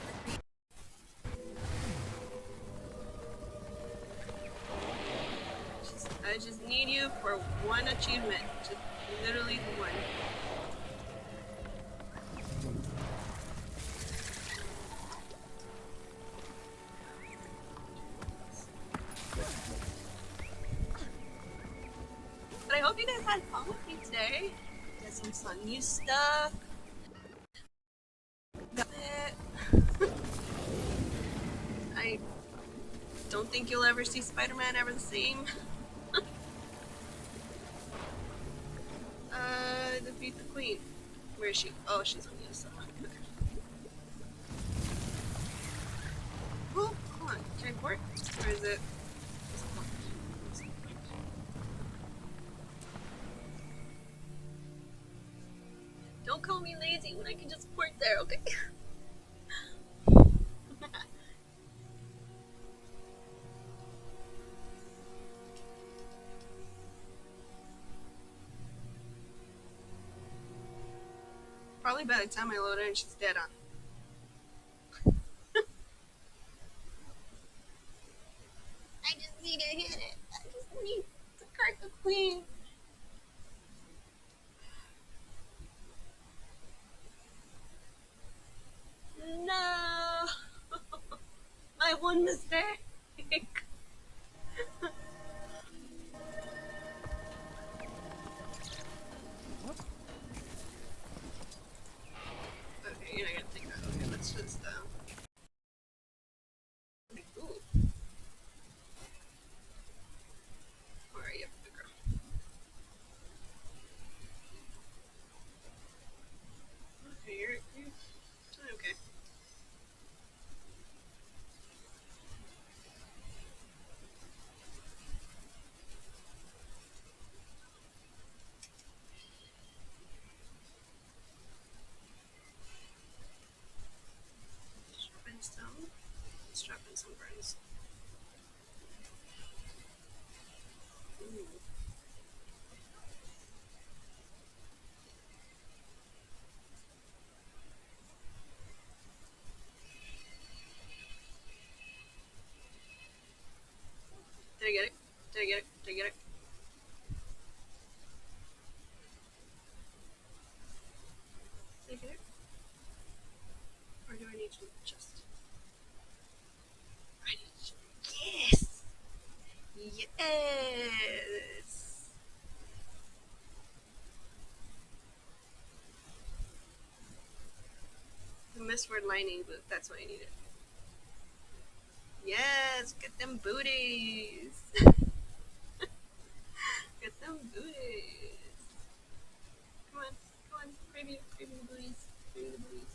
I just need you for one achievement. Just literally one. But I hope you guys had fun with me today. Get some fun new stuff. Got it. I don't think you'll ever see Spider-Man ever the same. Defeat the queen. Where is she? Oh, she's on the other side. Okay. Oh, come on. Can I port? Or is it? Don't call me lazy when I can just port there, okay? Probably by the time I load in, she's dead on. I just need to hit it. I just need to card the queen. No! My one mistake. Okay, you're not gonna take that. Okay, let's just ooh. Alright, yep, good girl. Okay, you're doing okay. Strap in some. Strap in some burns. Ooh. Did I get it? Did I get it? Did I get it? Did I get it? Or do I need to adjust? I need to. Yes! Yes! The mistword lining, but that's what I needed. Yes! Get them booties! Get them booties! Come on, come on, preview the booties. Preview the booties.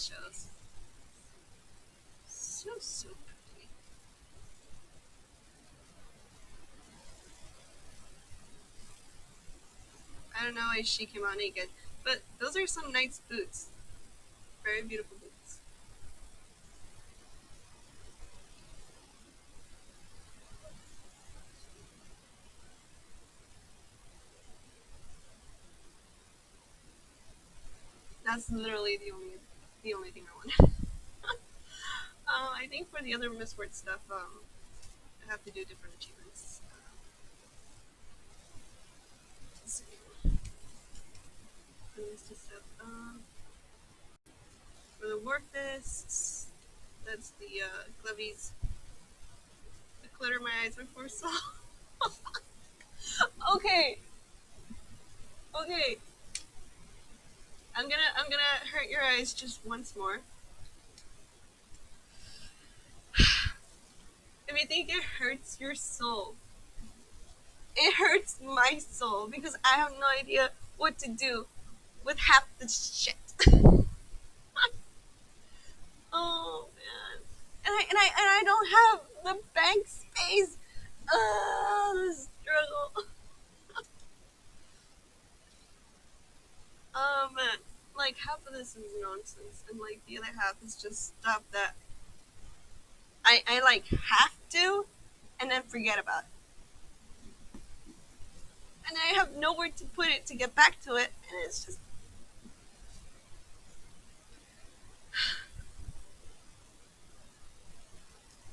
shows. So pretty. I don't know why she came out naked, but those are some nice boots. Very beautiful boots. That's literally the only thing I want. I think for the other Miss Word stuff, I have to do different achievements. Let's see. Let's just have, for the Warfists, that's the Glevies. The clutter my eyes before saw. Okay, okay. I'm gonna hurt your eyes just once more. If you think it hurts your soul, it hurts my soul because I have no idea what to do with half the shit. Oh man, and I don't have the bank space. The struggle. Man, like half of this is nonsense, and like the other half is just stuff that I like have to, and then forget about it, and I have nowhere to put it to get back to it, and it's just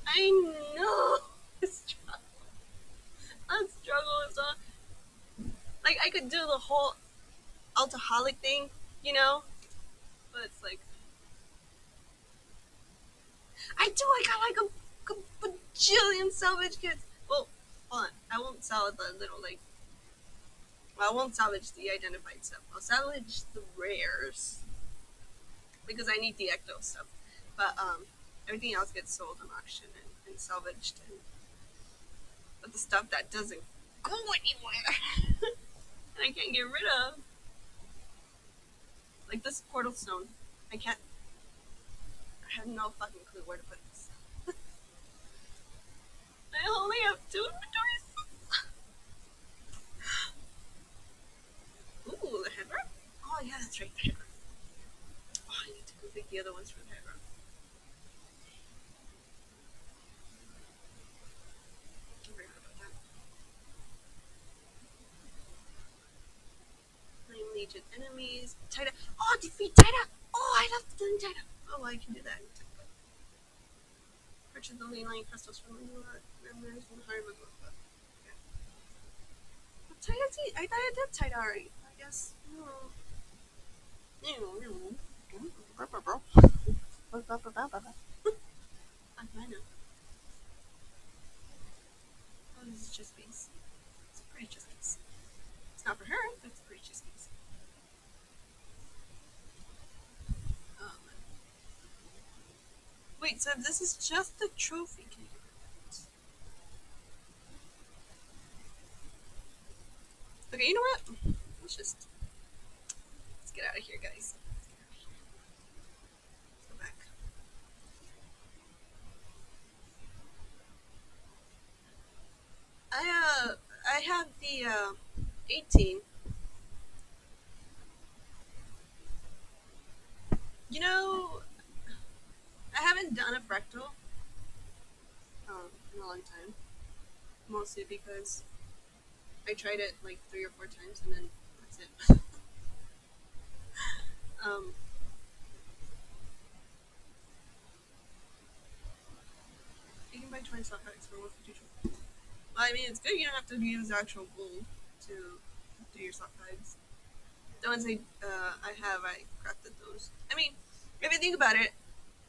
I know. A struggle is on. Like I could do the whole alcoholic thing, you know, but it's like I do. I got like a bajillion salvage kits. Well, hold on. I won't salvage the little like. Well, I won't salvage the identified stuff. I'll salvage the rares because I need the ecto stuff. But everything else gets sold on auction and salvaged. But the stuff that doesn't go anywhere, and I can't get rid of, like this portal stone, I can't. I have no fucking clue where to put this. I only have 2 inventories. Ooh, the headwear? Oh, yeah, that's right, the headwear. Oh, I need to complete the other ones for the headwear. I forgot about that. Flame Legion enemies. Tida. Oh, defeat Tida! Oh, I love doing Tida! Oh, I can do that. Purchase the line crystals from the members and hire my book. Okay. What Tida did? I thought I did Tida already. I guess. No. I know. Oh, this is just base. It's a pretty just base. It's not for her, but it's a pretty just base. Oh, man. Wait, so this is just the trophy cake. Okay, you know what? Let's get out of here, guys. Let's go back. I have the 18. You know, I haven't done a fractal in a long time. Mostly because I tried it like 3 or 4 times and then that's it. um, you can buy 20 slot packs for 152. Well, I mean, it's good you don't have to use actual gold to do your slot packs. The ones I crafted those. I mean, if you think about it,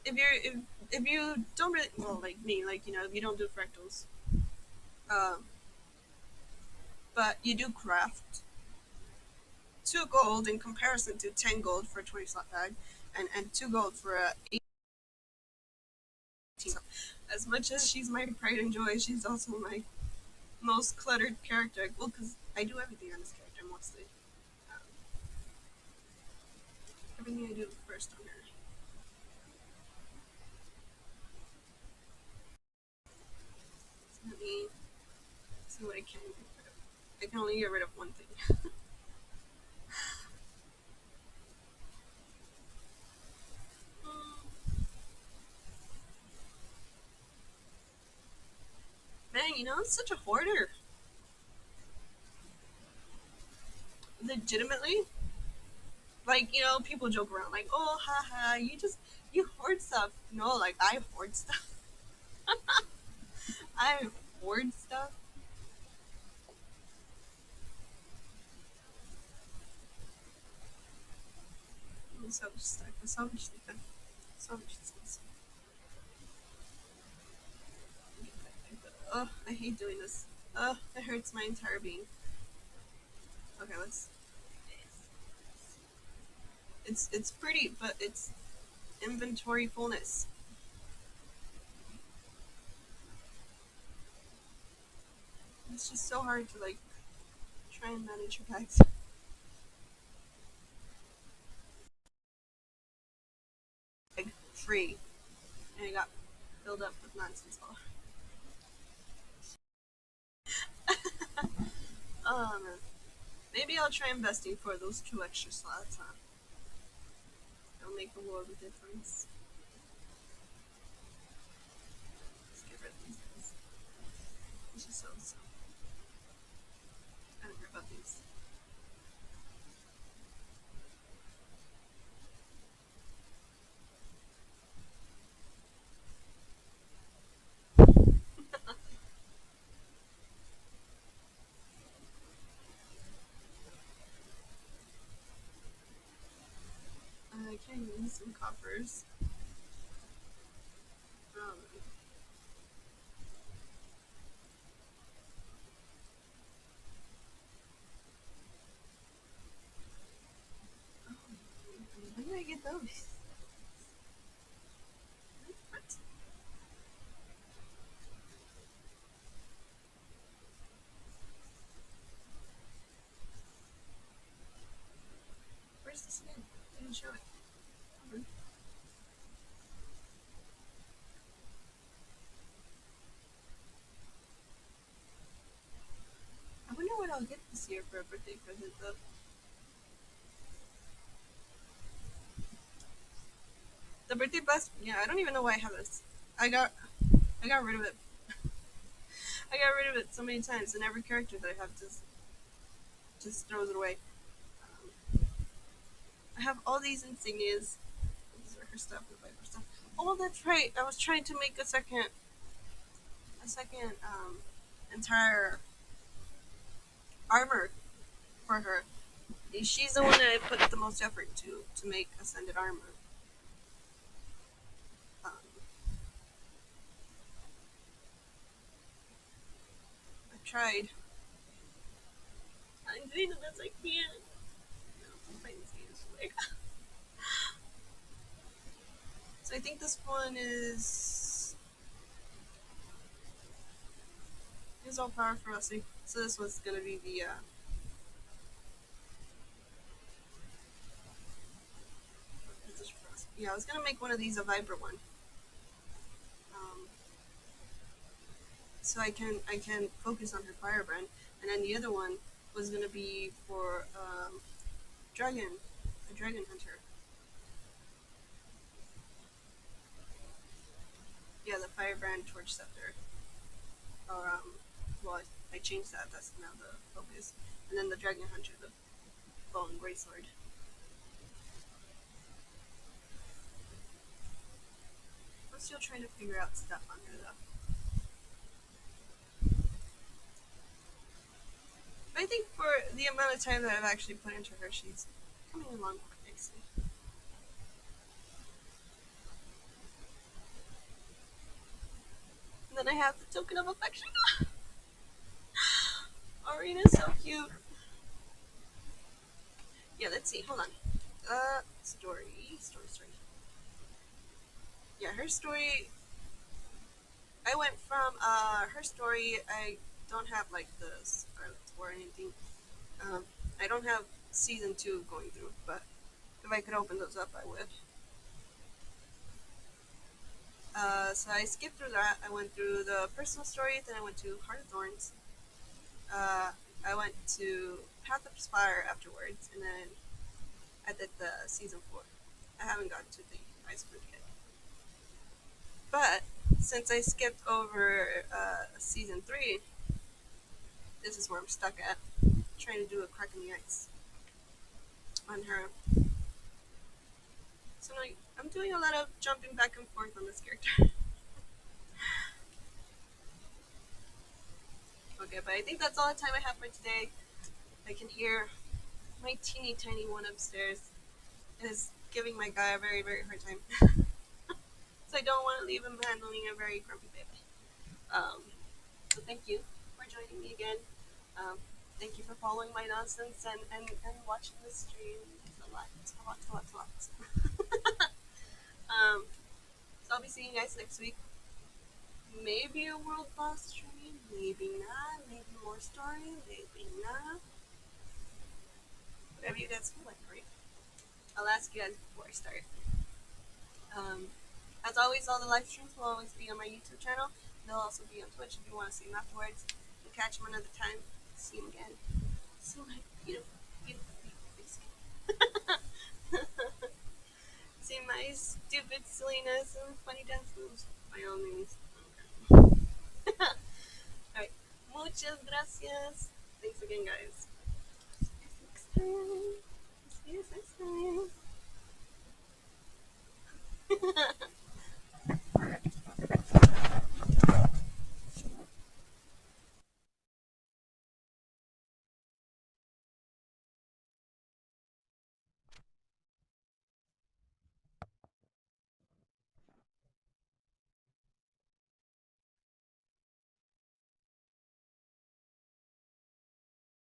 if you don't really well like me like if you don't do fractals, um, but you do craft 2 gold in comparison to 10 gold for a 20 slot bag, and 2 gold for a 18. As much as she's my pride and joy, she's also my most cluttered character. Well, because I do everything on this character mostly. Um, everything I do first on her. can't get rid of. I can only get rid of one thing. Mm, man, I'm such a hoarder. Legitimately, like people joke around like, oh, haha, you hoard stuff. No, like I hoard stuff. I hoard stuff. So much stuff. So much stuff. So much stuff. Oh, I hate doing this. Oh, it hurts my entire being. Okay, let's. It's pretty, but it's inventory fullness. It's just so hard to like try and manage your bags. Like free, and it got filled up with nonsense. Oh man, maybe I'll try investing for those 2 extra slots. Huh? It'll make a world of difference. Let's get rid of these guys. It's just so. I don't care about these. I can use some coppers. Um, when did I get those? What? Where's this again? I didn't show it. I wonder what I'll get this year for a birthday present though. The birthday bus? Yeah, I don't even know why I have this. I got I got rid of it. I got rid of it so many times, and every character that I have just throws it away. I have all these insignias. These are her stuff, the Viper stuff. Oh, that's right. I was trying to make a second entire armor for her. She's the one that I put the most effort to make ascended armor. Um, I tried. I'm doing the best I can. So I think this one is all power for us. So this was gonna be the yeah. I was gonna make one of these a Viper one, um, so I can focus on her firebrand, and then the other one was gonna be for dragon, a dragon hunter. Yeah, the firebrand torch scepter. Or well, I changed that. That's now the focus, and then the dragon hunter, the bow and greatsword. I'm still trying to figure out stuff on her though. But I think for the amount of time that I've actually put into her, she's coming along quite nicely. And then I have the token of affection. Arena's so cute. Yeah, let's see. Hold on. Story. Yeah, her story. I went from her story. I don't have like the Scarlet or anything. Um, I don't have season 2 going through, but if I could open those up, I would. So I skipped through that. I went through the personal story, then I went to Heart of Thorns. Uh, I went to Path of Spire afterwards, and then I did the season 4. I haven't gotten to the ice group yet. But since I skipped over season 3, this is where I'm stuck at, trying to do a crack in the ice on her. So like, I'm doing a lot of jumping back and forth on this character. Okay, but I think that's all the time I have for today. I can hear my teeny tiny one upstairs is giving my guy a very, very hard time. So I don't want to leave him handling a very grumpy baby. Um, so thank you for joining me again. Um, Thank you for following my nonsense and watching the stream. It's a lot, a lot. So I'll be seeing you guys next week. Maybe a world boss stream, maybe not, maybe more story, maybe not. Whatever you guys feel like, right? I'll ask you guys before I start. Um, as always, all the live streams will always be on my YouTube channel. They'll also be on Twitch if you want to see them afterwards. We'll catch them another time. See them again. See my beautiful, beautiful, beautiful face. See my stupid silliness and funny dance moves. By all means. Alright. Muchas gracias. Thanks again, guys. See you next time. See you next time.